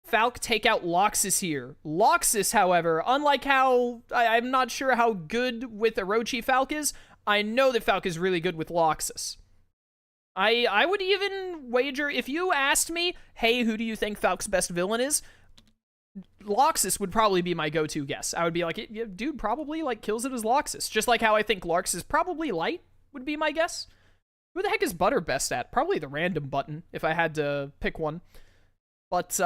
Falk take out Loxus here. Loxus, however, unlike how... I'm not sure how good with Orochi Falk is, I know that Falk is really good with Loxus. I would even wager, if you asked me, hey, who do you think Falk's best villain is? Loxus would probably be my go-to guess. I would be like, yeah, dude probably like kills it as Loxus. Just like how I think Lark's is probably light, would be my guess. Who the heck is Butter best at? Probably the random button, if I had to pick one. But,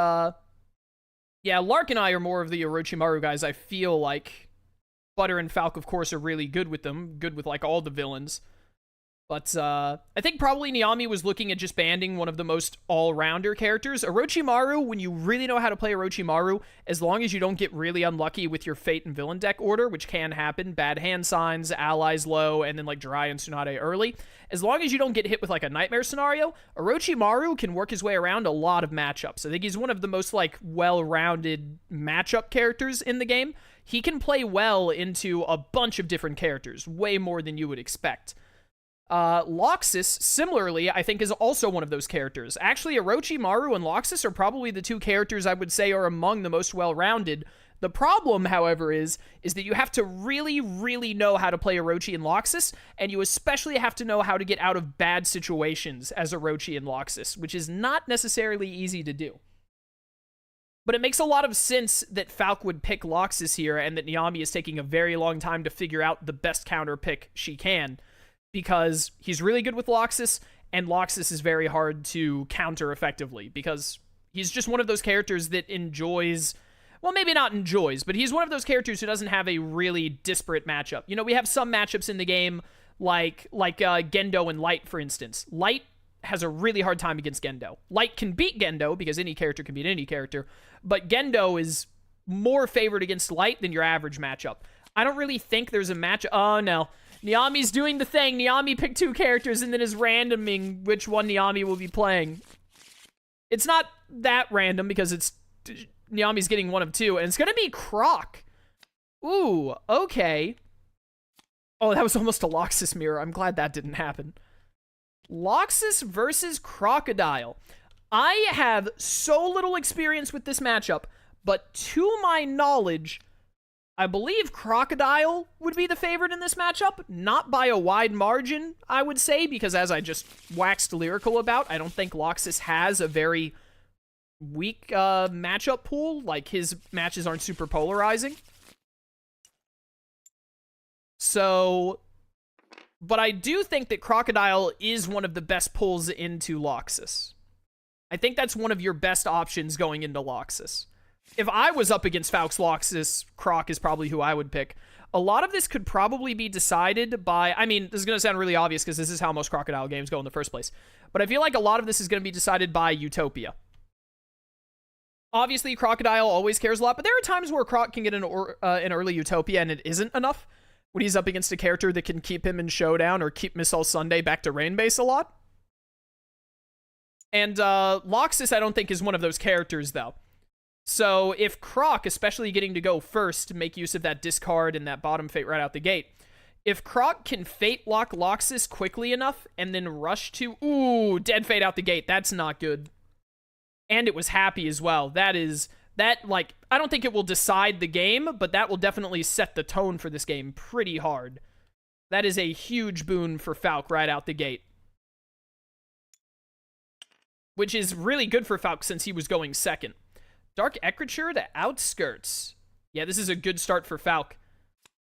yeah, Lark and I are more of the Orochimaru guys. I feel like Butter and Falk, of course, are really good with them. Good with, like, all the villains. But, I think probably Nyami was looking at just banning one of the most all-rounder characters. Orochimaru, when you really know how to play Orochimaru, as long as you don't get really unlucky with your Fate and Villain deck order, which can happen, bad hand signs, allies low, and then, like, Jiraiya and Tsunade early, as long as you don't get hit with, like, a Nightmare scenario, Orochimaru can work his way around a lot of matchups. I think he's one of the most, like, well-rounded matchup characters in the game. He can play well into a bunch of different characters, way more than you would expect. Loxus, similarly, I think is also one of those characters. Actually, Orochimaru and Loxus are probably the 2 characters I would say are among the most well-rounded. The problem, however, is that you have to really, really know how to play Orochi and Loxus, and you especially have to know how to get out of bad situations as Orochi and Loxus, which is not necessarily easy to do. But it makes a lot of sense that Falk would pick Loxus here, and that Nyami is taking a very long time to figure out the best counter pick she can, because he's really good with Loxus, and Loxus is very hard to counter effectively, because he's just one of those characters that enjoys... Well, maybe not enjoys, but he's one of those characters who doesn't have a really disparate matchup. You know, we have some matchups in the game, like Gendo and Light, for instance. Light has a really hard time against Gendo. Light can beat Gendo, because any character can beat any character, but Gendo is more favored against Light than your average matchup. I don't really think there's a match... Oh, no. Nyami's doing the thing. Nyami picked 2 characters and then is randoming which one Nyami will be playing. It's not that random, because it's... Nyami's getting 1 of 2, and it's gonna be Croc. Ooh, okay. Oh, that was almost a Loxus mirror. I'm glad that didn't happen. Loxus versus Crocodile. I have so little experience with this matchup, but to my knowledge, I believe Crocodile would be the favorite in this matchup. Not by a wide margin, I would say, because as I just waxed lyrical about, I don't think Loxus has a very weak matchup pool. Like, his matches aren't super polarizing. So, but I do think that Crocodile is one of the best pulls into Loxus. I think that's one of your best options going into Loxus. If I was up against Falk's Loxus, Croc is probably who I would pick. A lot of this could probably be decided by... I mean, this is going to sound really obvious because this is how most Crocodile games go in the first place. But I feel like a lot of this is going to be decided by Utopia. Obviously, Crocodile always cares a lot, but there are times where Croc can get an early Utopia and it isn't enough. When he's up against a character that can keep him in Showdown or keep Miss All Sunday back to Rain Base a lot. And Loxus, I don't think, is one of those characters, though. So if Croc, especially getting to go first, make use of that discard and that bottom fate right out the gate, if Croc can fate lock Loxus quickly enough and then rush to... Ooh, dead fate out the gate. That's not good. And it was happy as well. Like, I don't think it will decide the game, but that will definitely set the tone for this game pretty hard. That is a huge boon for Falk right out the gate. Which is really good for Falk since he was going second. Dark Ecriture to Outskirts. Yeah, this is a good start for Falk.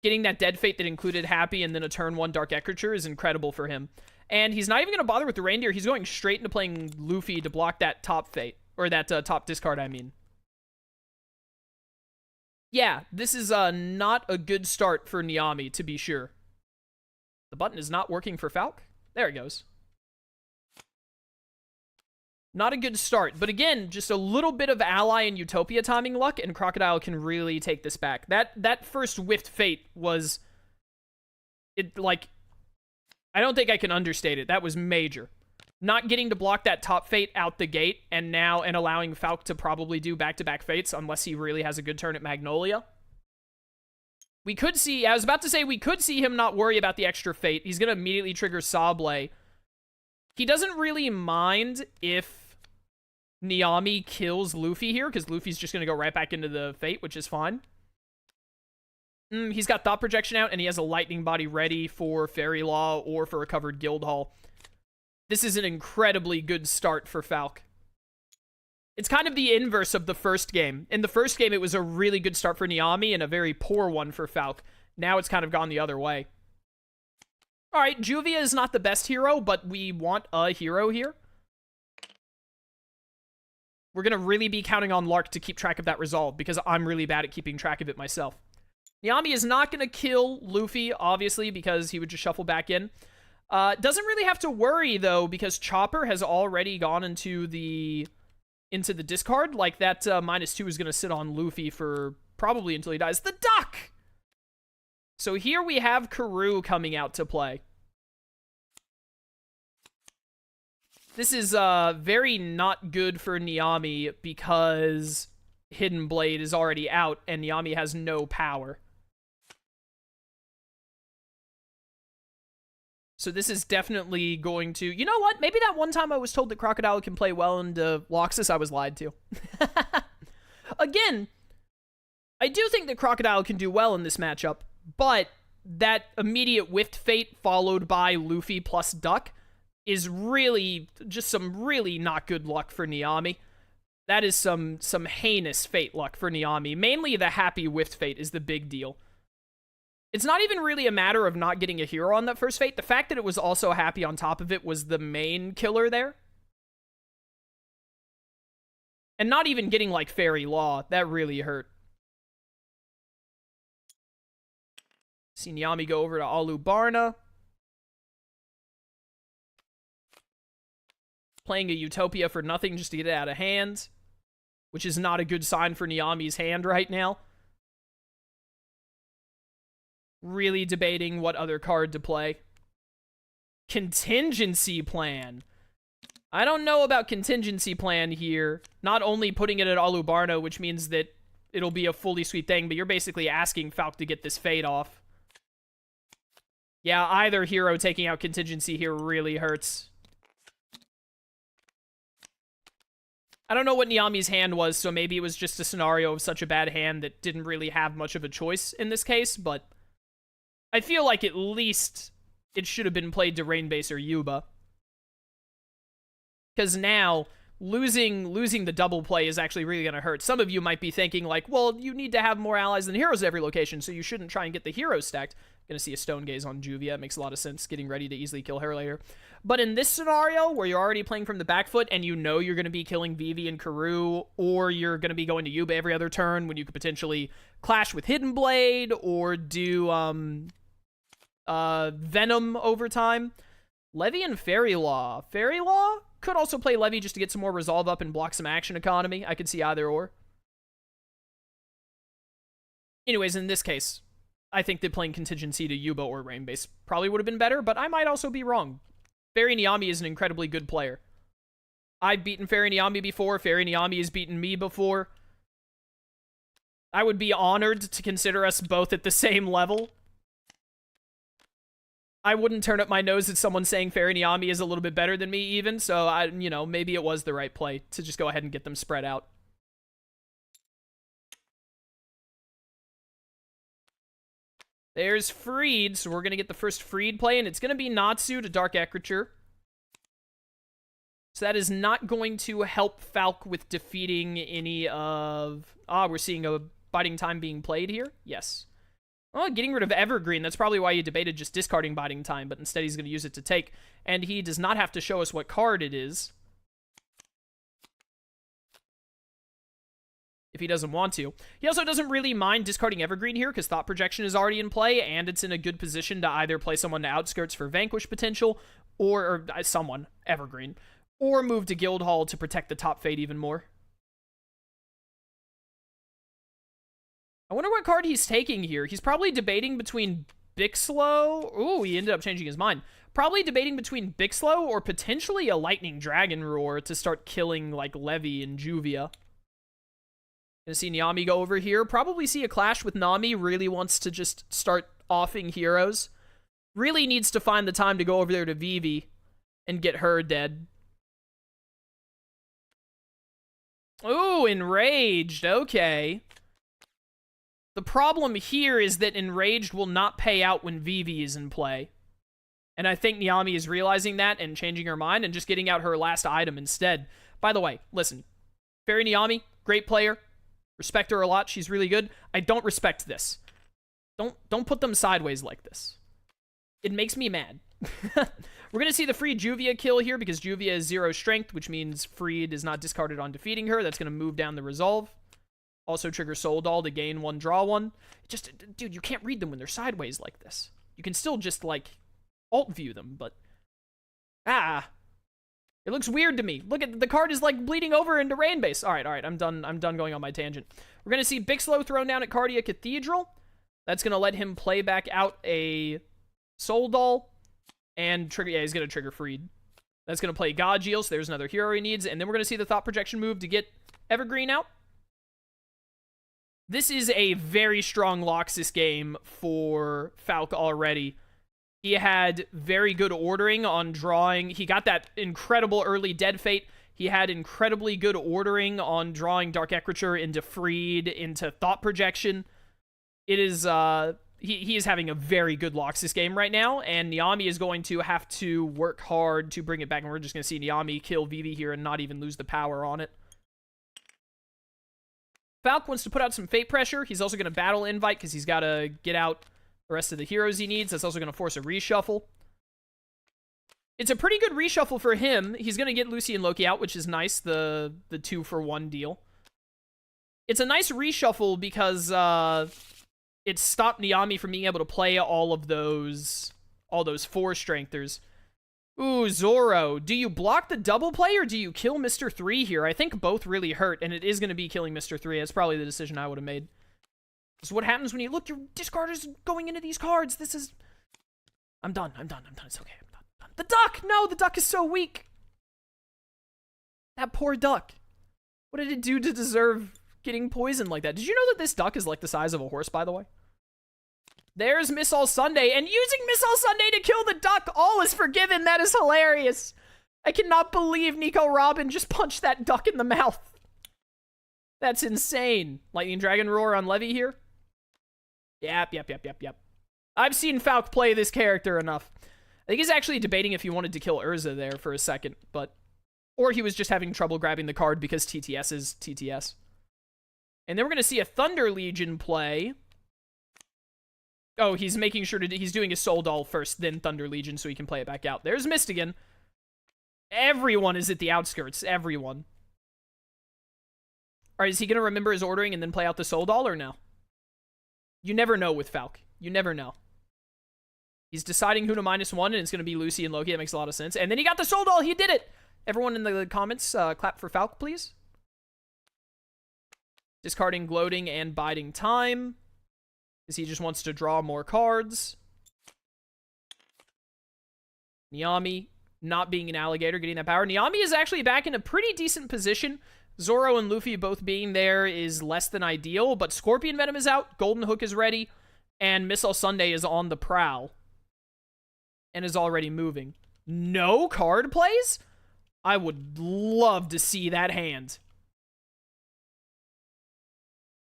Getting that dead fate that included Happy and then a turn 1 Dark Ecriture is incredible for him. And he's not even going to bother with the reindeer. He's going straight into playing Luffy to block that top fate. Or that top discard, I mean. Yeah, this is not a good start for Nyami, to be sure. The button is not working for Falk. There it goes. Not a good start. But again, just a little bit of Ally and Utopia timing luck, and Crocodile can really take this back. That first whiffed fate was... like... I don't think I can understate it. That was major. Not getting to block that top fate out the gate, and allowing Falk to probably do back-to-back fates, unless he really has a good turn at Magnolia. We could see... I was about to say, we could see him not worry about the extra fate. He's going to immediately trigger Sable. He doesn't really mind if Nyami kills Luffy here, because Luffy's just going to go right back into the fate, which is fine. He's got Thought Projection out, and he has a Lightning Body ready for Fairy Law or for Recovered Guild Hall. This is an incredibly good start for Falk. It's kind of the inverse of the first game. In the first game, it was a really good start for Nyami and a very poor one for Falk. Now it's kind of gone the other way. Alright, Juvia is not the best hero, but we want a hero here. We're going to really be counting on Lark to keep track of that resolve, because I'm really bad at keeping track of it myself. Nyami is not going to kill Luffy, obviously, because he would just shuffle back in. Doesn't really have to worry, though, because Chopper has already gone into the discard. Like, that -2 is going to sit on Luffy for probably until he dies. The duck! So here we have Karoo coming out to play. This is very not good for Nyami because Hidden Blade is already out and Nyami has no power. So this is definitely going to... You know what? Maybe that one time I was told that Crocodile can play well into Loxus, I was lied to. Again, I do think that Crocodile can do well in this matchup, but that immediate Whiffed Fate followed by Luffy plus Duck is really just some really not good luck for Nyami. That is some heinous fate luck for Nyami. Mainly the happy Whiffed Fate is the big deal. It's not even really a matter of not getting a hero on that first fate. The fact that it was also happy on top of it was the main killer there. And not even getting, like, Fairy Law. That really hurt. See Nyami go over to Alubarna. Playing a Utopia for nothing just to get it out of hand. Which is not a good sign for Nyami's hand right now. Really debating what other card to play. Contingency Plan. I don't know about Contingency Plan here. Not only putting it at Alubarna, which means that it'll be a fully sweet thing, but you're basically asking Falk to get this fade off. Yeah, either hero taking out Contingency here really hurts. I don't know what Nyami's hand was, so maybe it was just a scenario of such a bad hand that didn't really have much of a choice in this case, but I feel like at least it should have been played to Rainbase or Yuba. Because now, losing the double play is actually really going to hurt. Some of you might be thinking, like, well, you need to have more allies than heroes at every location, so you shouldn't try and get the heroes stacked. Gonna see a Stone Gaze on Juvia. It makes a lot of sense, getting ready to easily kill her later. But in this scenario, where you're already playing from the back foot, and you know you're gonna be killing Vivi and Karoo, or you're gonna be going to Yuba every other turn, when you could potentially clash with Hidden Blade, or do, Venom over time. Levy and Fairy Law. Fairy Law? Could also play Levy just to get some more resolve up and block some action economy. I could see either or. Anyways, in this case, I think that playing Contingency to Yuba or Rainbase probably would have been better, but I might also be wrong. Fairy Nyami is an incredibly good player. I've beaten Fairy Nyami before. Fairy Nyami has beaten me before. I would be honored to consider us both at the same level. I wouldn't turn up my nose at someone saying Fairy Nyami is a little bit better than me even, so maybe it was the right play to just go ahead and get them spread out. There's Freed, so we're going to get the first Freed play, and it's going to be Natsu to Dark Ekriture. So that is not going to help Falk with defeating any of... we're seeing a Biding Time being played here? Yes. Oh, getting rid of Evergreen. That's probably why he debated just discarding Biding Time, but instead he's going to use it to take. And he does not have to show us what card it is, if he doesn't want to. He also doesn't really mind discarding Evergreen here, because Thought Projection is already in play, and it's in a good position to either play someone to Outskirts for Vanquish potential, or someone, Evergreen, or move to Guildhall to protect the top fate even more. I wonder what card he's taking here. He's probably debating between Bixlow. Ooh, he ended up changing his mind. Probably debating between Bixlow or potentially a Lightning Dragon Roar to start killing, like, Levy and Juvia. Gonna see Nyami go over here. Probably see a clash with Nami. Really wants to just start offing heroes. Really needs to find the time to go over there to Vivi and get her dead. Ooh, Enraged. Okay. The problem here is that Enraged will not pay out when Vivi is in play. And I think Nyami is realizing that and changing her mind and just getting out her last item instead. By the way, listen. Fairy Nyami, great player. Respect her a lot. She's really good. I don't respect this. Don't put them sideways like this. It makes me mad. We're going to see the free Juvia kill here because Juvia is 0 strength, which means Freed is not discarded on defeating her. That's going to move down the resolve. Also trigger Soul Doll to gain 1, draw 1. Just, dude, you can't read them when they're sideways like this. You can still just, like, alt view them, but... It looks weird to me. Look at the card is like bleeding over into Rainbase. All right, I'm done going on my tangent. We're going to see Bixlow thrown down at Cardia Cathedral. That's going to let him play back out a Soul Doll and trigger, yeah, he's going to trigger Freed. That's going to play Godjeel, so there's another hero he needs, and then we're going to see the Thought Projection move to get Evergreen out. This is a very strong Loxus game for Falk already. He had very good ordering on drawing. He got that incredible early Dead Fate. He had incredibly good ordering on drawing Dark Ecriture into Freed, into Thought Projection. It is, he is having a very good Loxus game right now, and Nyami is going to have to work hard to bring it back, and we're just going to see Nyami kill Vivi here and not even lose the power on it. Falk wants to put out some Fate pressure. He's also going to battle Invite because he's got to get out the rest of the heroes he needs. That's also going to force a reshuffle. It's a pretty good reshuffle for him. He's going to get Lucy and Loki out, which is nice, the 2-for-1 deal. It's a nice reshuffle because it stopped Nyami from being able to play all those 4-strengthers. Ooh, Zoro. Do you block the double play or do you kill Mr. 3 here? I think both really hurt, and it is going to be killing Mr. 3. That's probably the decision I would have made. This is what happens when you look, your discard is going into these cards. This is... I'm done. It's okay. I'm done. The duck! No, the duck is so weak. That poor duck. What did it do to deserve getting poisoned like that? Did you know that this duck is like the size of a horse, by the way? There's Miss All Sunday, and using Miss All Sunday to kill the duck, all is forgiven. That is hilarious. I cannot believe Nico Robin just punched that duck in the mouth. That's insane. Lightning Dragon Roar on Levy here. Yep. I've seen Falk play this character enough. I think he's actually debating if he wanted to kill Urza there for a second, but... Or he was just having trouble grabbing the card because TTS is TTS. And then we're going to see a Thunder Legion play. Oh, he's making sure to... He's doing his Soul Doll first, then Thunder Legion, so he can play it back out. There's Mystigan. Everyone is at the outskirts. Everyone. Alright, is he going to remember his ordering and then play out the Soul Doll, or no? You never know with Falk. You never know. He's deciding who to -1, and it's going to be Lucy and Loki. That makes a lot of sense. And then he got the Soul Doll. He did it! Everyone in the comments, clap for Falk, please. Discarding Gloating and Biding Time. Because he just wants to draw more cards. Nyami, not being an alligator, getting that power. Nyami is actually back in a pretty decent position. Zoro and Luffy both being there is less than ideal, but Scorpion Venom is out, Golden Hook is ready, and Missile Sunday is on the prowl. And is already moving. No card plays? I would love to see that hand.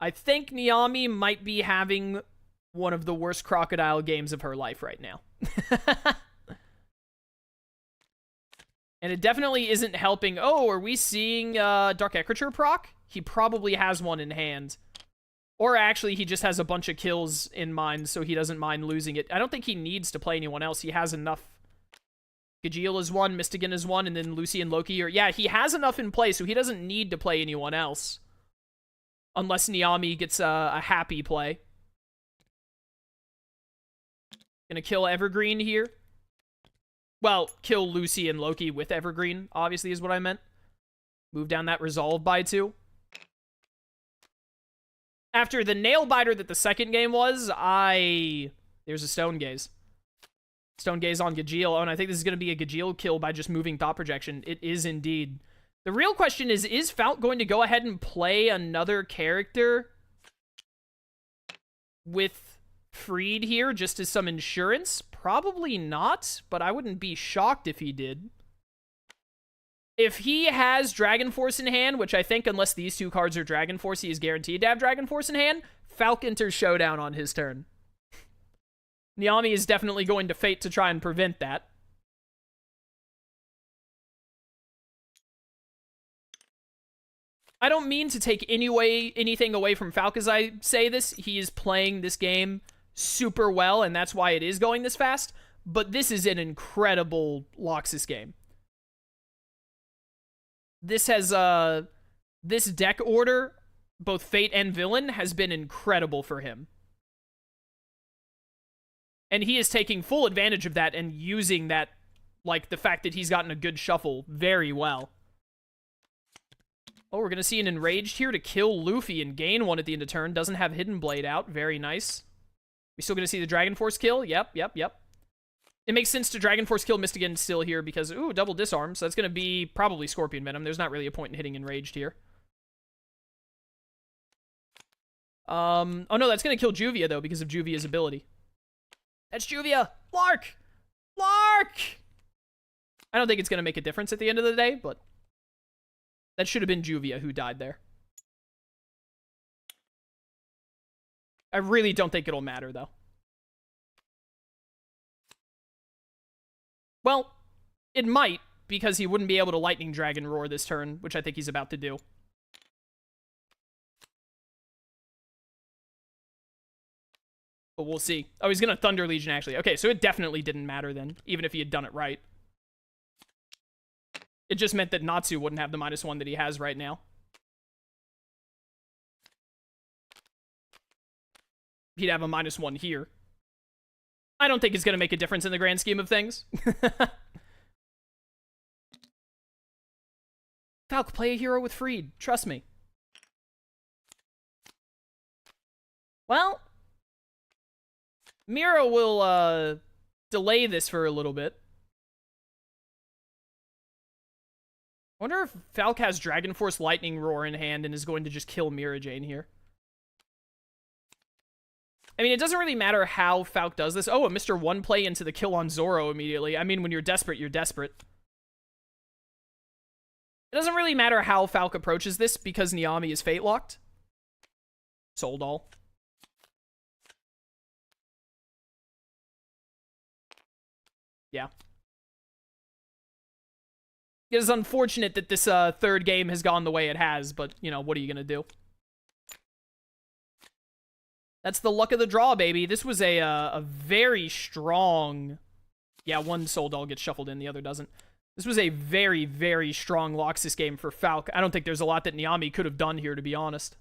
I think Nyami might be having one of the worst crocodile games of her life right now. And it definitely isn't helping. Oh, are we seeing Dark Ecriture proc? He probably has one in hand. Or actually, he just has a bunch of kills in mind, so he doesn't mind losing it. I don't think he needs to play anyone else. He has enough. Gajeel is one, Mystigan is one, and then Lucy and Loki are... Yeah, he has enough in play, so he doesn't need to play anyone else. Unless Nyami gets a happy play. Gonna kill Evergreen here. Well, kill Lucy and Loki with Evergreen, obviously, is what I meant. Move down that Resolve by 2. After the nail biter that the second game was, there's a Stone Gaze. Stone Gaze on Gajeel. Oh, and I think this is going to be a Gajeel kill by just moving Thought Projection. It is indeed. The real question is Falk going to go ahead and play another character with Freed here just as some insurance? Probably not, but I wouldn't be shocked if he did. If he has Dragon Force in hand, which I think unless these two cards are Dragon Force, he is guaranteed to have Dragon Force in hand, Falk enters Showdown on his turn. Nyami is definitely going to Fate to try and prevent that. I don't mean to take anything away from Falk as I say this. He is playing this game super well, and that's why it is going this fast. But this is an incredible Loxus game. This has, this deck order, both Fate and Villain, has been incredible for him. And he is taking full advantage of that and using that, like, the fact that he's gotten a good shuffle very well. Oh, we're going to see an Enraged here to kill Luffy and gain one at the end of turn. Doesn't have Hidden Blade out. Very nice. We still going to see the Dragon Force kill? Yep. It makes sense to Dragon Force kill Mystigan still here because, ooh, double disarm. So that's going to be probably Scorpion Venom. There's not really a point in hitting Enraged here. Oh no, that's going to kill Juvia, though, because of Juvia's ability. That's Juvia! Lark! Lark! I don't think it's going to make a difference at the end of the day, but That should have been Juvia who died there. I really don't think it'll matter, though. Well, it might, because he wouldn't be able to Lightning Dragon Roar this turn, which I think he's about to do. But we'll see. Oh, he's going to Thunder Legion, actually. Okay, so it definitely didn't matter then, even if he had done it right. It just meant that Natsu wouldn't have the -1 that he has right now. He'd have a -1 here. I don't think it's going to make a difference in the grand scheme of things. Falk, play a hero with Freed. Trust me. Well, Mira will delay this for a little bit. I wonder if Falk has Dragon Force Lightning Roar in hand and is going to just kill Mira Jane here. I mean, it doesn't really matter how Falk does this. Oh, a Mr. One play into the kill on Zoro immediately. I mean, when you're desperate, you're desperate. It doesn't really matter how Falk approaches this because Nyami is fate locked. Sold all. Yeah. It is unfortunate that this third game has gone the way it has, but, you know, what are you going to do? That's the luck of the draw, baby. This was a very strong... Yeah, one Soul Doll gets shuffled in, the other doesn't. This was a very, very strong Loxus game for Falk. I don't think there's a lot that Nyami could have done here, to be honest.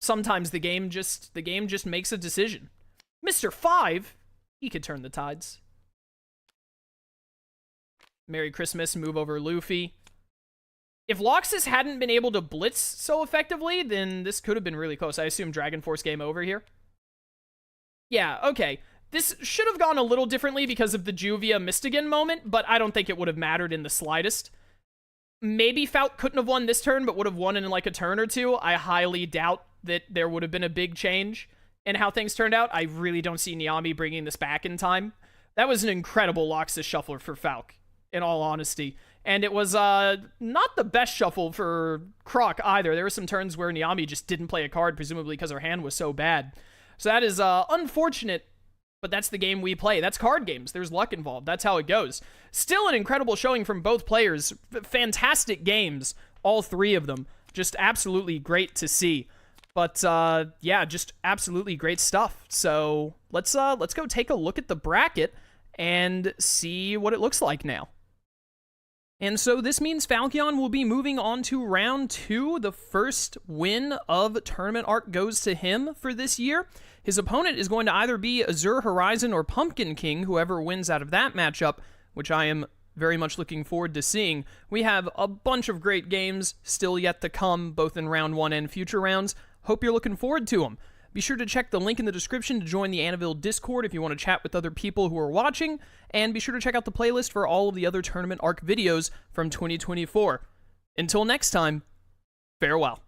Sometimes the game just makes a decision. Mr. 5, he could turn the tides. Merry Christmas, move over Luffy. If Loxus hadn't been able to blitz so effectively, then this could have been really close. I assume Dragon Force game over here. Yeah, okay. This should have gone a little differently because of the Juvia Mystigan moment, but I don't think it would have mattered in the slightest. Maybe Falk couldn't have won this turn, but would have won in like a turn or two. I highly doubt that there would have been a big change in how things turned out. I really don't see Nyami bringing this back in time. That was an incredible Loxus shuffler for Falk, in all honesty. And it was not the best shuffle for Croc either. There were some turns where Nyami just didn't play a card, presumably because her hand was so bad. So that is unfortunate, but that's the game we play. That's card games. There's luck involved. That's how it goes. Still an incredible showing from both players. Fantastic games, all three of them. Just absolutely great to see. But yeah, just absolutely great stuff. So let's go take a look at the bracket and see what it looks like now. And so this means Phalkion will be moving on to round 2. The first win of Tournament Arc goes to him for this year. His opponent is going to either be Azure Horizon or Pumpkin King, whoever wins out of that matchup, which I am very much looking forward to seeing. We have a bunch of great games still yet to come, both in round 1 and future rounds. Hope you're looking forward to them. Be sure to check the link in the description to join the Annabelle Discord if you want to chat with other people who are watching, and be sure to check out the playlist for all of the other Tournament Arc videos from 2024. Until next time, farewell.